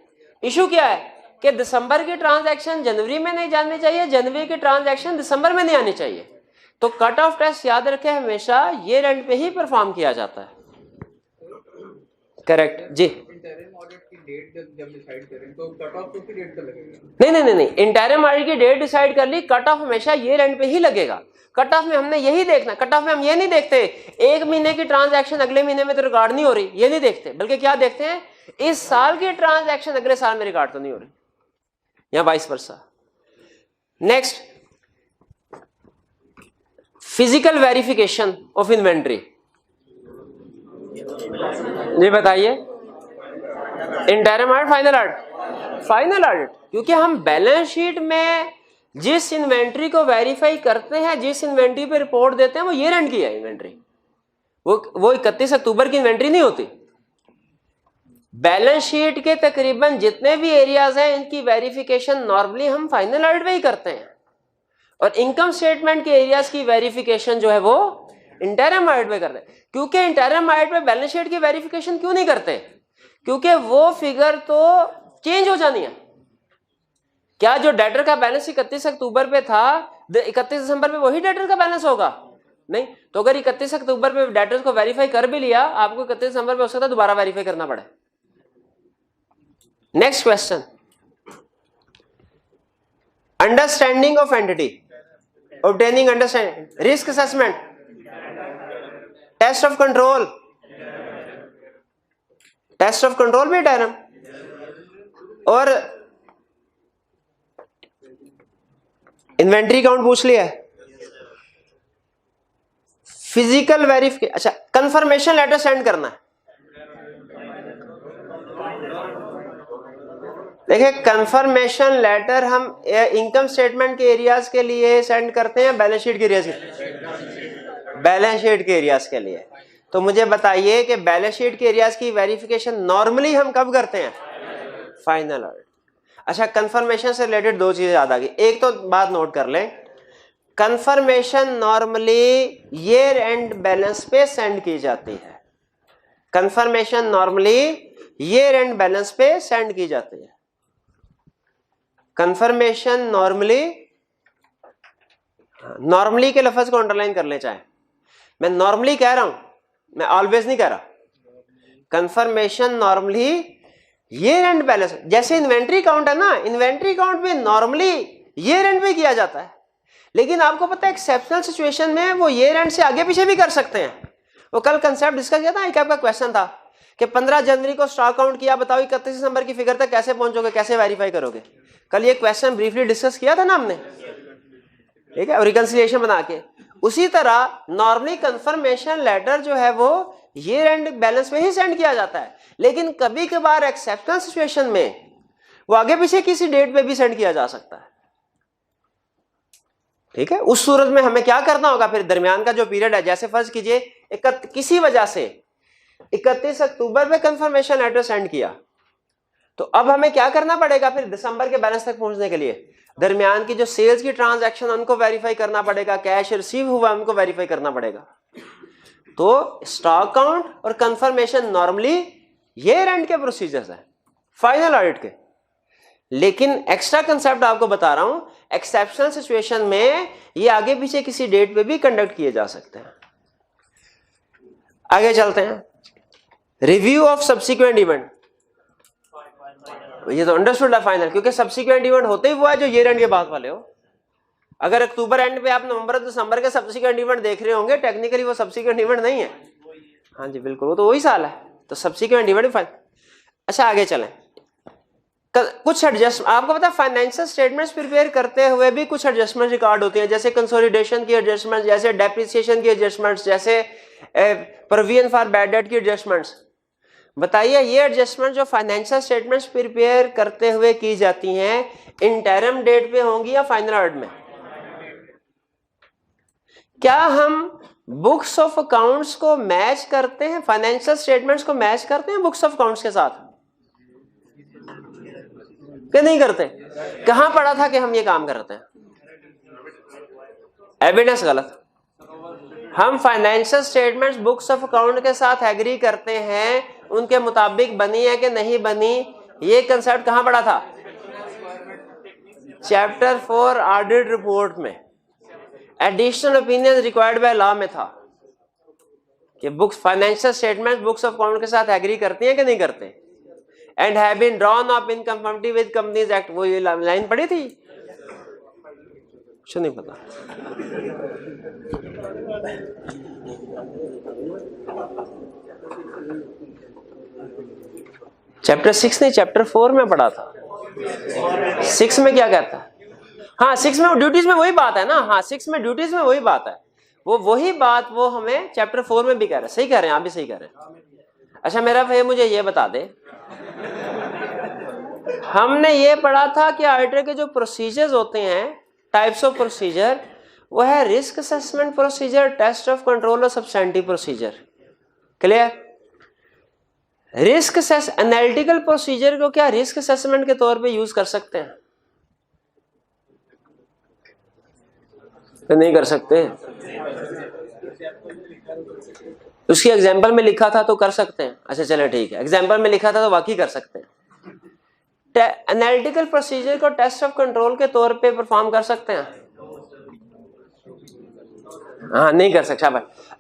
इशू क्या है कि दिसंबर की ट्रांजैक्शन जनवरी में नहीं जानी चाहिए, जनवरी की ट्रांजैक्शन दिसंबर में नहीं आनी चाहिए। तो कट ऑफ टेस्ट याद रखें, हमेशा ईयर एंड पे ही परफॉर्म किया जाता है। करेक्ट जी। इंटरम ऑडिट की डेट जब डिसाइड करें तो कट ऑफ तो डेट का लगेगा? नहीं, इंटरम ऑडिट की डेट डिसाइड कर ली, कट ऑफ हमेशा ईयर एंड पे ही लगेगा। कट ऑफ में हमने यही देखना, कट ऑफ में हम ये नहीं देखते 1 महीने की ट्रांजैक्शन अगले महीने में तो रिकॉर्ड नहीं हो रही, ये नहीं देखते, बल्कि क्या देखते हैं, इस साल की ट्रांजैक्शन अगले साल में रिकॉर्ड तो नहीं हो रही, या vice versa. Next, physical verification of inventory. ये बताइए, interim audit, final audit? Final audit, क्योंकि हम बैलेंस शीट में जिस इन्वेंट्री को वेरीफाई करते हैं, जिस इन्वेंट्री पे रिपोर्ट देते हैं, वो ईयर एंड की है इन्वेंट्री, वो 31 अक्टूबर की इन्वेंट्री नहीं होती। बैलेंस शीट के तकरीबन जितने भी एरियाज हैं इनकी वेरिफिकेशन नॉर्मली हम फाइनल ऑडिट में ही करते हैं, और इनकम स्टेटमेंट के एरियाज की वेरिफिकेशन जो है वो इंटरिम ऑडिट में करते हैं। क्योंकि इंटरिम ऑडिट में बैलेंस शीट की वेरिफिकेशन क्यों नहीं करते? क्योंकि वो फिगर तो चेंज हो जानी है। क्या जो डेटर का बैलेंस 31 अक्टूबर पे था 31 दिसंबर पे वही डेटर का बैलेंस होगा? नहीं। तो अगर 31 अक्टूबर पे डेटर्स को वेरीफाई कर भी लिया, आपको 31 दिसंबर पे हो सकता है दोबारा वेरीफाई करना पड़े। Next question, understanding of entity, obtaining understanding, risk assessment, test of control, test of control भी टर्म, और इन्वेंट्री काउंट पूछ लिया है, फिजिकल वेरिफिकेशन, अच्छा कंफर्मेशन लेटर सेंड करना है। देखिए कंफर्मेशन लेटर हम इनकम स्टेटमेंट के एरियाज के लिए सेंड करते हैं, बैलेंस शीट के एरियाज के, बैलेंस शीट के एरियाज के लिए। तो मुझे बताइए कि बैलेंस शीट के एरियाज की वेरिफिकेशन नॉर्मली हम कब करते हैं? Final audit. अच्छा, कंफर्मेशन से रिलेटेड दो चीजें याद आ गई। एक तो बात नोट कर लें, confirmation normally year and balance पे सेंड की जाती है। Confirmation normally year and balance पे सेंड की जाती है। कंफर्मेशन नॉर्मली के लफ्ज को अंडरलाइन कर ले, चाहे मैं नॉर्मली कह रहा हूं, मैं ऑलवेज नहीं कह रहा। Confirmation normally year and balance, जैसे इन्वेंट्री काउंट है ना, इन्वेंट्री काउंट भी नॉर्मली ईयर एंड में किया जाता है, लेकिन आपको पता है एक्सेप्शनल सिचुएशन में वो ईयर एंड से आगे पीछे भी कर सकते हैं। वो कल कंसेप्ट डिस्कस किया था, एक आपका क्वेश्चन था कि 15 जनवरी को स्टॉक काउंट किया, बताओ 31 दिसंबर की फिगर तक कैसे पहुंचोगे, कैसे वेरीफाई करोगे। कल ये क्वेश्चन ब्रीफली डिस्कस किया था ना हमने, ठीक है, और रिकंसिलिएशन बना के। उसी तरह नॉर्मली कंफर्मेशन लेटर जो है वो ईयर एंड बैलेंस में ही सेंड किया जाता है, लेकिन कभी कभार एक्सेप्शनल सिचुएशन में वो आगे पीछे किसी डेट पे भी सेंड किया जा सकता है। ठीक है, उस सूरत में हमें क्या करना होगा? फिर दरमियान का जो पीरियड है, जैसे फर्ज कीजिए किसी वजह से 31 अक्टूबर में कंफर्मेशन लेटर सेंड किया, तो अब हमें क्या करना पड़ेगा? फिर दिसंबर के बैलेंस तक पहुंचने के लिए दरमियान की जो सेल्स की ट्रांजैक्शन उनको वेरीफाई करना पड़ेगा, कैश रिसीव हुआ उनको वेरीफाई करना पड़ेगा। तो स्टॉक काउंट और कंफर्मेशन नॉर्मली ईयर एंड के प्रोसीजर्स है, फाइनल ऑडिट के। लेकिन एक्स्ट्रा कंसेप्ट आपको बता रहा हूं, एक्सेप्शनल सिचुएशन में ये आगे पीछे किसी डेट पे भी कंडक्ट किए जा सकते हैं। आगे चलते हैं, रिव्यू ऑफ सब्सिक्वेंट इवेंट। ये तो अंडरस्टूड है फाइनल, क्योंकि सब्सिक्वेंट इवेंट होते ही वो है जो ईयर एंड के बाद वाले हो। अगर अक्टूबर एंड पे आप नवंबर दिसंबर के सब्सिक्वेंट इवेंट देख रहे होंगे, टेक्निकली वो सब्सिक्वेंट इवेंट नहीं है। हाँ जी बिल्कुल, वो तो वही साल है, तो सब्सिक्वेंट इवेंट फाइनल। अच्छा आगे चलें, कुछ एडजस्ट, आपको पता है फाइनेंशियल स्टेटमेंट्स प्रिपेयर करते हुए भी कुछ एडजस्टमेंट रिकॉर्ड होती हैं, जैसे कंसोलिडेशन की एडजस्टमेंट, जैसे डेप्रिसिएशन की एडजस्टमेंट्स, जैसे प्रोविजन फॉर बैड डेट की एडजस्टमेंट्स। बताइए ये एडजस्टमेंट जो फाइनेंशियल स्टेटमेंट्स प्रिपेयर करते हुए की जाती हैं, इंटरिम डेट पे होंगी या फाइनल ऑडिट में? क्या हम बुक्स ऑफ अकाउंट्स को मैच करते हैं, फाइनेंशियल स्टेटमेंट्स को मैच करते हैं बुक्स ऑफ अकाउंट्स के साथ कि नहीं करते? कहां पढ़ा था कि हम ये काम करते हैं? एविडेंस गलत। हम financial statements books of account के साथ एग्री करते हैं, उनके मुताबिक बनी है कि नहीं बनी, ये कंसेप्ट कहां पढ़ा था? चैप्टर 4 ऑडिट रिपोर्ट में। Additional opinion required by law में था कि books financial statements books of account के साथ एग्री करती हैं कि नहीं करते, and have been drawn up in conformity with companies act. वो ये लाइन पढ़ी थी, कुछ नहीं पता। चैप्टर 6 नहीं, चैप्टर 4 में पढ़ा था। 6 में क्या कहता है? हाँ 6 में ड्यूटीज में वही बात है ना, हाँ 6 में ड्यूटीज में वही बात है, वो वही बात वो हमें चैप्टर 4 में भी कह रहे हैं। सही कह रहे हैं, आप भी सही कह रहे हैं। अच्छा मेरा भाई मुझे ये बता दे, हमने ये पढ़ा था कि ऑडिटर के जो प्रोसीजर्स होते हैं टाइप्स ऑफ प्रोसीजर, वो है risk assessment procedure, test of control और substantive procedure. Clear? Risk analytical procedure को क्या रिस्क असेसमेंट के तौर पे यूज कर सकते हैं? तो नहीं कर सकते। उसकी एग्जांपल में लिखा था तो कर सकते हैं। अच्छा चलो ठीक है, एग्जांपल में लिखा था तो वाकई कर सकते हैं। एनालिटिकल प्रोसीजर को टेस्ट ऑफ कंट्रोल के तौर पे परफॉर्म कर सकते हैं? हाँ नहीं कर सकता।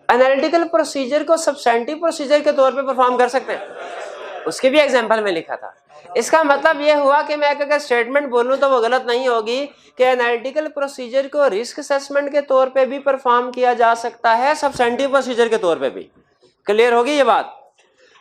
एनालिटिकल प्रोसीजर को सब्सटेंटिव प्रोसीजर के तौर पे परफॉर्म कर सकते हैं, उसके भी एग्जांपल में लिखा था। इसका मतलब यह हुआ कि मैं अगर स्टेटमेंट बोलूं तो वो गलत नहीं होगी कि एनालिटिकल प्रोसीजर को रिस्क असेसमेंट के तौर पे भी परफॉर्म किया जा सकता है, सब्सटेंटिव प्रोसीजर के तौर पे भी। क्लियर होगी ये बात?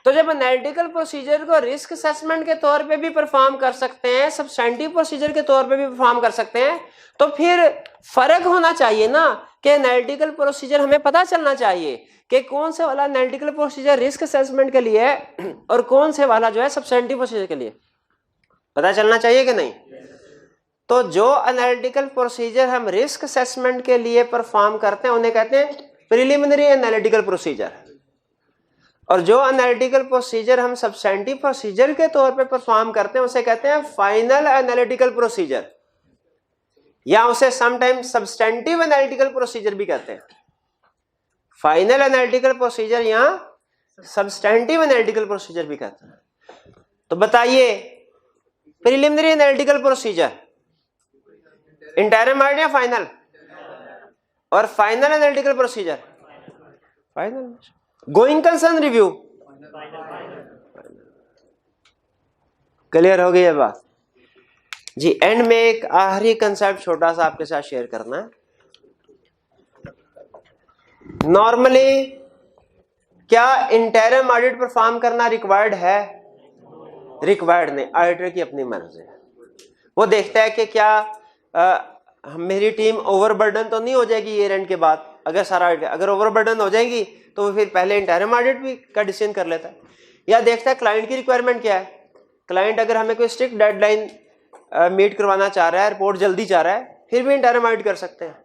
तो जब एनालिटिकल प्रोसीजर को रिस्क असेसमेंट के तौर पे भी परफॉर्म कर सकते हैं, सब्सटेंटिव प्रोसीजर के तौर पे भी परफॉर्म कर सकते हैं, तो फिर फर्क होना चाहिए ना कि एनालिटिकल प्रोसीजर, हमें पता चलना चाहिए कि कौन से वाला एनालिटिकल प्रोसीजर रिस्क असेसमेंट के लिए है और कौन से वाला जो है सब्सटेंटिव प्रोसीजर के लिए। पता चलना चाहिए कि नहीं? तो जो एनालिटिकल प्रोसीजर हम रिस्क असेसमेंट के लिए परफॉर्म करते हैं उन्हें कहते हैं प्रिलिमिनरी एनालिटिकल प्रोसीजर, और जो एनालिटिकल प्रोसीजर हम सब्सटेंटिव प्रोसीजर के तौर पे परफॉर्म करते हैं उसे कहते हैं फाइनल एनालिटिकल प्रोसीजर, या उसे समटाइम सब्सटेंटिव एनालिटिकल प्रोसीजर भी कहते हैं। फाइनल एनालिटिकल प्रोसीजर या सब्सटेंटिव एनालिटिकल प्रोसीजर भी कहते हैं। तो बताइए, प्रिलिमिनरी एनालिटिकल प्रोसीजर इंटरम या फाइनल, और final analytical procedure final. Going concern review, clear हो गई ये बात जी। एंड में एक आखिरी कंसेप्ट छोटा सा आपके साथ शेयर करना है। नॉर्मली क्या इंटरम ऑडिट परफॉर्म करना रिक्वायर्ड है? रिक्वायर्ड नहीं, ऑडिटर की अपनी मर्जी है। वो देखता है कि क्या मेरी टीम ओवरबर्डन तो नहीं हो जाएगी ईयर एंड के बाद। अगर सारा अगर ओवरबर्डन हो जाएगी तो वो फिर पहले इंटरम ऑडिट भी का डिसीजन कर लेता है, या देखता है क्लाइंट की रिक्वायरमेंट क्या है। क्लाइंट अगर हमें कोई स्ट्रिक्ट डेडलाइन मीट करवाना चाह रहा है, रिपोर्ट जल्दी चाह रहा है, फिर भी इंटरम ऑडिट कर सकते हैं।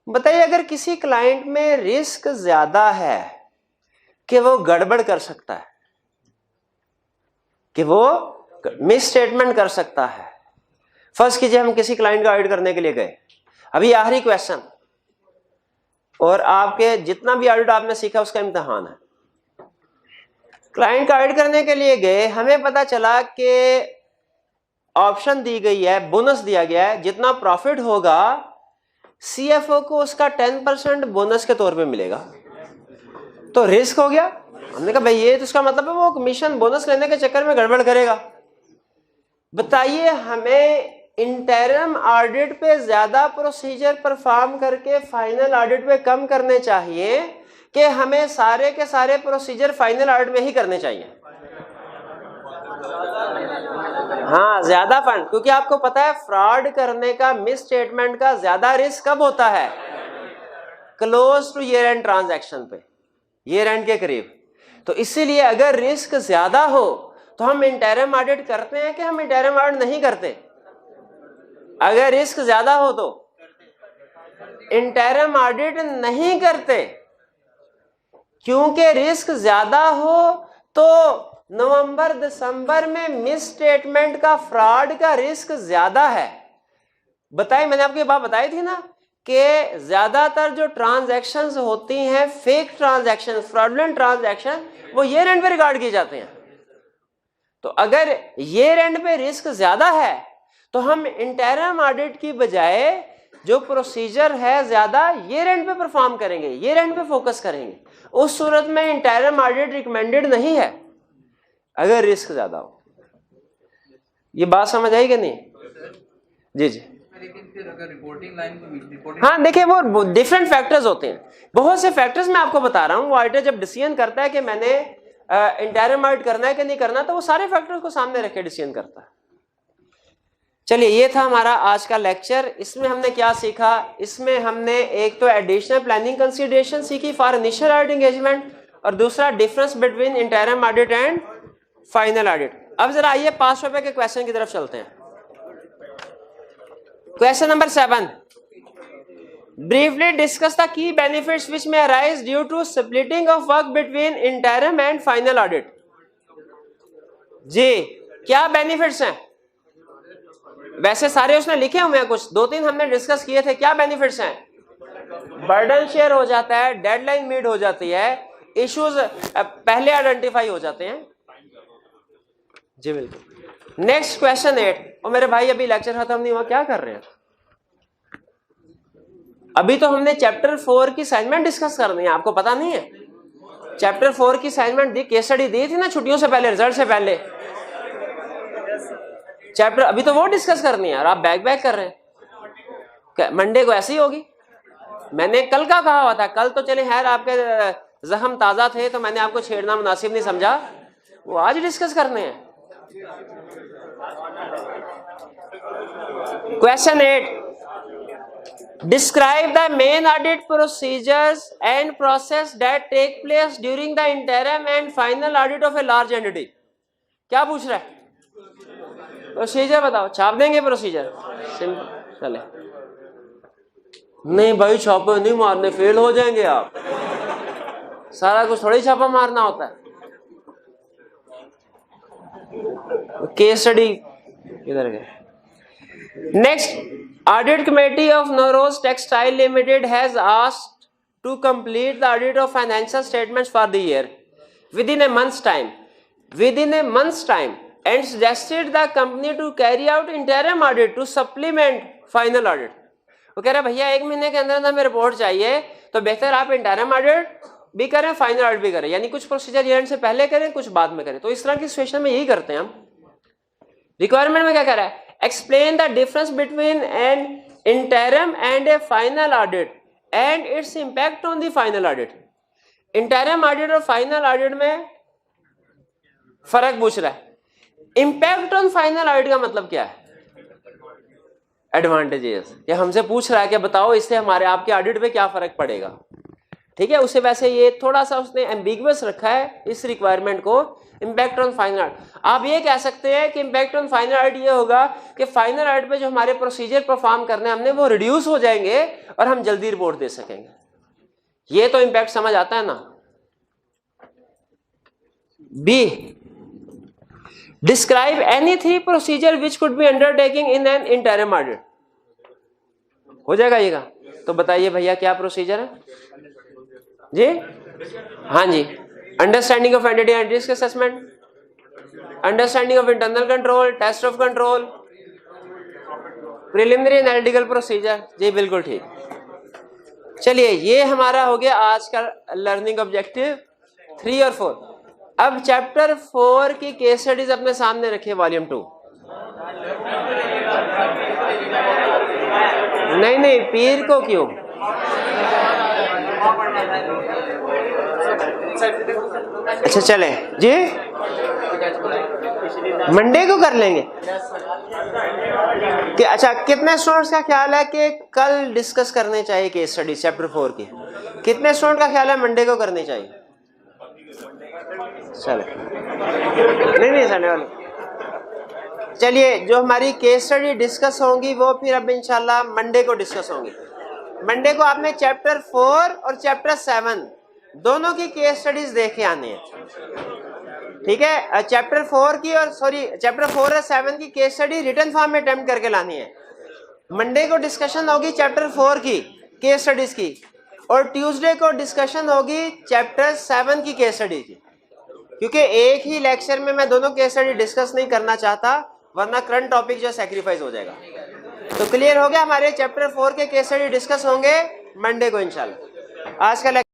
बताइए, अगर किसी क्लाइंट में रिस्क ज्यादा है कि वो गड़बड़ कर सकता है, कि वो मिस स्टेटमेंट कर सकता है। फर्स्ट कीजिए हम किसी क्लाइंट का ऑडिट करने के लिए गए, अभी आखिरी क्वेश्चन, और आपके जितना भी ऑडिट आपने सीखा उसका इम्तिहान है। क्लाइंट का ऑडिट करने के लिए गए, हमें पता चला कि ऑप्शन दी गई है, बोनस दिया गया है, जितना प्रॉफिट होगा सीएफओ को उसका 10% बोनस के तौर पे मिलेगा। तो रिस्क हो गया। हमने कहा भाई ये तो उसका मतलब है वो कमीशन बोनस लेने के चक्कर में गड़बड़ करेगा। बताइए, हमें इंटरम ऑडिट पे ज्यादा प्रोसीजर परफॉर्म करके फाइनल ऑडिट पे कम करने चाहिए कि हमें सारे के सारे प्रोसीजर फाइनल ऑडिट में ही करने चाहिए? हाँ, ज्यादा फंड, क्योंकि आपको पता है फ्रॉड करने का, मिस स्टेटमेंट का ज्यादा रिस्क कब होता है? Close two year and transaction पे, ईयर एंड के करीब। तो इसीलिए अगर रिस्क ज्यादा हो तो हम इंटरम ऑडिट करते हैं कि हम इंटरम ऑडिट नहीं करते? अगर रिस्क ज्यादा हो तो इंटरम ऑडिट नहीं करते, क्योंकि रिस्क ज्यादा हो तो नवंबर दिसंबर में मिस स्टेटमेंट का, फ्रॉड का रिस्क ज्यादा है। बताइए, मैंने आपको ये बात बताई थी ना कि ज्यादातर जो ट्रांजैक्शंस होती हैं फेक ट्रांजैक्शन, फ्रॉडुलेंट ट्रांजैक्शन, वो ईयर एंड पे रिकॉर्ड किए जाते हैं। तो अगर ईयर एंड पे रिस्क ज्यादा है तो हम इंटरम ऑडिट की बजाय जो प्रोसीजर है ज्यादा ईयर एंड पे परफॉर्म करेंगे, ईयर एंड पे फोकस करेंगे। उस सूरत में इंटरम ऑडिट रिकमेंडेड नहीं है अगर रिस्क ज्यादा हो। ये बात समझ आई कि नहीं? जी जी। लेकिन फिर अगर रिपोर्टिंग लाइन को हाँ देखिए, वो डिफरेंट फैक्टर्स होते हैं, बहुत से फैक्टर्स मैं आपको बता रहा हूँ। वो ऑडिटर जब डिसीजन करता है कि मैंने इंटरम ऑडिट करना है कि नहीं करना, तो वो सारे फैक्टर्स को सामने रख के डिसीजन करता है। चलिए, ये था हमारा आज का लेक्चर। इसमें हमने क्या सीखा? इसमें हमने एक तो एडिशनल प्लानिंग कंसीडरेशन सीखी फॉर इनिशियल ऑडिट एंगेजमेंट, और दूसरा difference between interim audit and final audit. अब जरा आइए 5 रुपए के क्वेश्चन की तरफ चलते हैं। Question number 7, briefly discuss the key benefits which may arise due to splitting of work between interim and final audit. जी क्या बेनिफिट्स हैं? वैसे सारे उसने लिखे हुए हैं, कुछ 2-3 हमने डिस्कस किए थे. क्या बेनिफिट्स हैं? बर्डन शेयर हो जाता है, डेडलाइन मीट हो जाती है, इश्यूज पहले आइडेंटिफाई हो जाते हैं. जी बिल्कुल. Next question 8. और मेरे भाई अभी लेक्चर खत्म नहीं हुआ, क्या कर रहे हैं? अभी तो हमने चैप्टर 4 की असाइनमेंट डिस्कस करनी है, आपको पता नहीं है? चैप्टर 4 की असाइनमेंट दी, केस स्टडी दी थी ना छुट्टियों से पहले, रिजल्ट से पहले. चैप्टर अभी तो वो डिस्कस करनी है और आप बैक कर रहे हैं. मंडे को ऐसी ही होगी. मैंने कल का कहा हुआ था, कल तो चले खैर आपके जख्म ताजा थे तो मैंने आपको छेड़ना मुनासिब नहीं समझा, वो आज डिस्कस करने हैं. Question 8. Describe the main audit procedures and process that take place during the interim and final audit of a large entity. क्या पूछ रहा है? प्रोसीजर बताओ. छाप देंगे प्रोसीजर? सिंपल. चले. नहीं भाई छापे नहीं मारने, फेल हो जाएंगे आप. सारा कुछ थोड़ी छापा मारना होता है. केस स्टडी किधर गए? Next, Audit Committee of Norose Textile Limited has asked to complete the audit of financial statements for the year within a month's time. Within a month's time, and suggested the company to carry out interim audit to supplement final audit. वो कह रहा है भैया 1 महीने के अंदर हमें report चाहिए, तो बेहतर आप इंटरम ऑडिट भी करें, फाइनल ऑडिट भी करें, यानी कुछ प्रोसीजर ईयर से पहले करें, कुछ बाद में करें. तो इस तरह की सिचुएशन में यही करते हैं हम. रिक्वायरमेंट में क्या कह रहा है? Explain the difference between an interim and a final audit and its impact on the final audit. Interim audit और final audit में फर्क पूछ रहा है. Impact on final audit का मतलब क्या है? Advantages. ये हमसे पूछ रहा है कि बताओ इससे हमारे आपके ऑडिट पे क्या फर्क पड़ेगा. ठीक है, उसे वैसे ये थोड़ा सा उसने एम्बिगुअस रखा है इस रिक्वायरमेंट को. इम्पैक्ट ऑन फाइनल ऑडिट, आप ये कह सकते हैं कि इम्पैक्ट ऑन फाइनल ऑडिट ये होगा कि फाइनल ऑडिट पे जो हमारे प्रोसीजर परफॉर्म करने हमने वो रिड्यूस हो जाएंगे और हम जल्दी रिपोर्ट दे सकेंगे. ये तो इम्पैक्ट समझ आता है ना. B, describe any 3 procedure which could be undertaking in an interim audit. हो जाएगा ये का? तो बताइए भैया क्या प्रोसीजर है जी? हाँ जी. Understanding of entity and risk assessment, understanding of internal control, test of control, preliminary analytical procedure. जी बिल्कुल ठीक. चलिए ये हमारा हो गया आज का लर्निंग ऑब्जेक्टिव 3 और 4. अब चैप्टर 4 की केस स्टडीज अपने सामने रखिए, वॉल्यूम 2. नहीं पीर को क्यों? अच्छा चले जी, मंडे को कर लेंगे कि अच्छा कितने स्टूडेंट्स का ख्याल है कि कल डिस्कस करने चाहिए केस स्टडी चैप्टर 4 की? कितने स्टूडेंट का ख्याल है मंडे को करनी चाहिए? चले नहीं संडे वाले. चलिए जो हमारी केस स्टडी डिस्कस होंगी वो फिर अब इंशाल्लाह मंडे को डिस्कस होंगी. मंडे को आपने चैप्टर 4 और चैप्टर 7 दोनों की केस स्टडीज देखे आने हैं. ठीक है, चैप्टर 4 की और चैप्टर 4 और 7 की केस स्टडी रिटन फॉर्म में अटेम्प्ट करके लानी है. मंडे को डिस्कशन होगी चैप्टर 4 की केस स्टडीज की, और ट्यूसडे को डिस्कशन होगी चैप्टर 7 की केस स्टडी की. क्योंकि एक ही लेक्चर में मैं दोनों केस स्टडी डिस्कस नहीं करना चाहता, वरना करंट टॉपिक जो सैक्रिफाइस हो जाएगा. तो क्लियर हो गया, हमारे चैप्टर 4 के केस स्टडी डिस्कस होंगे मंडे को इंशाल्लाह. आज का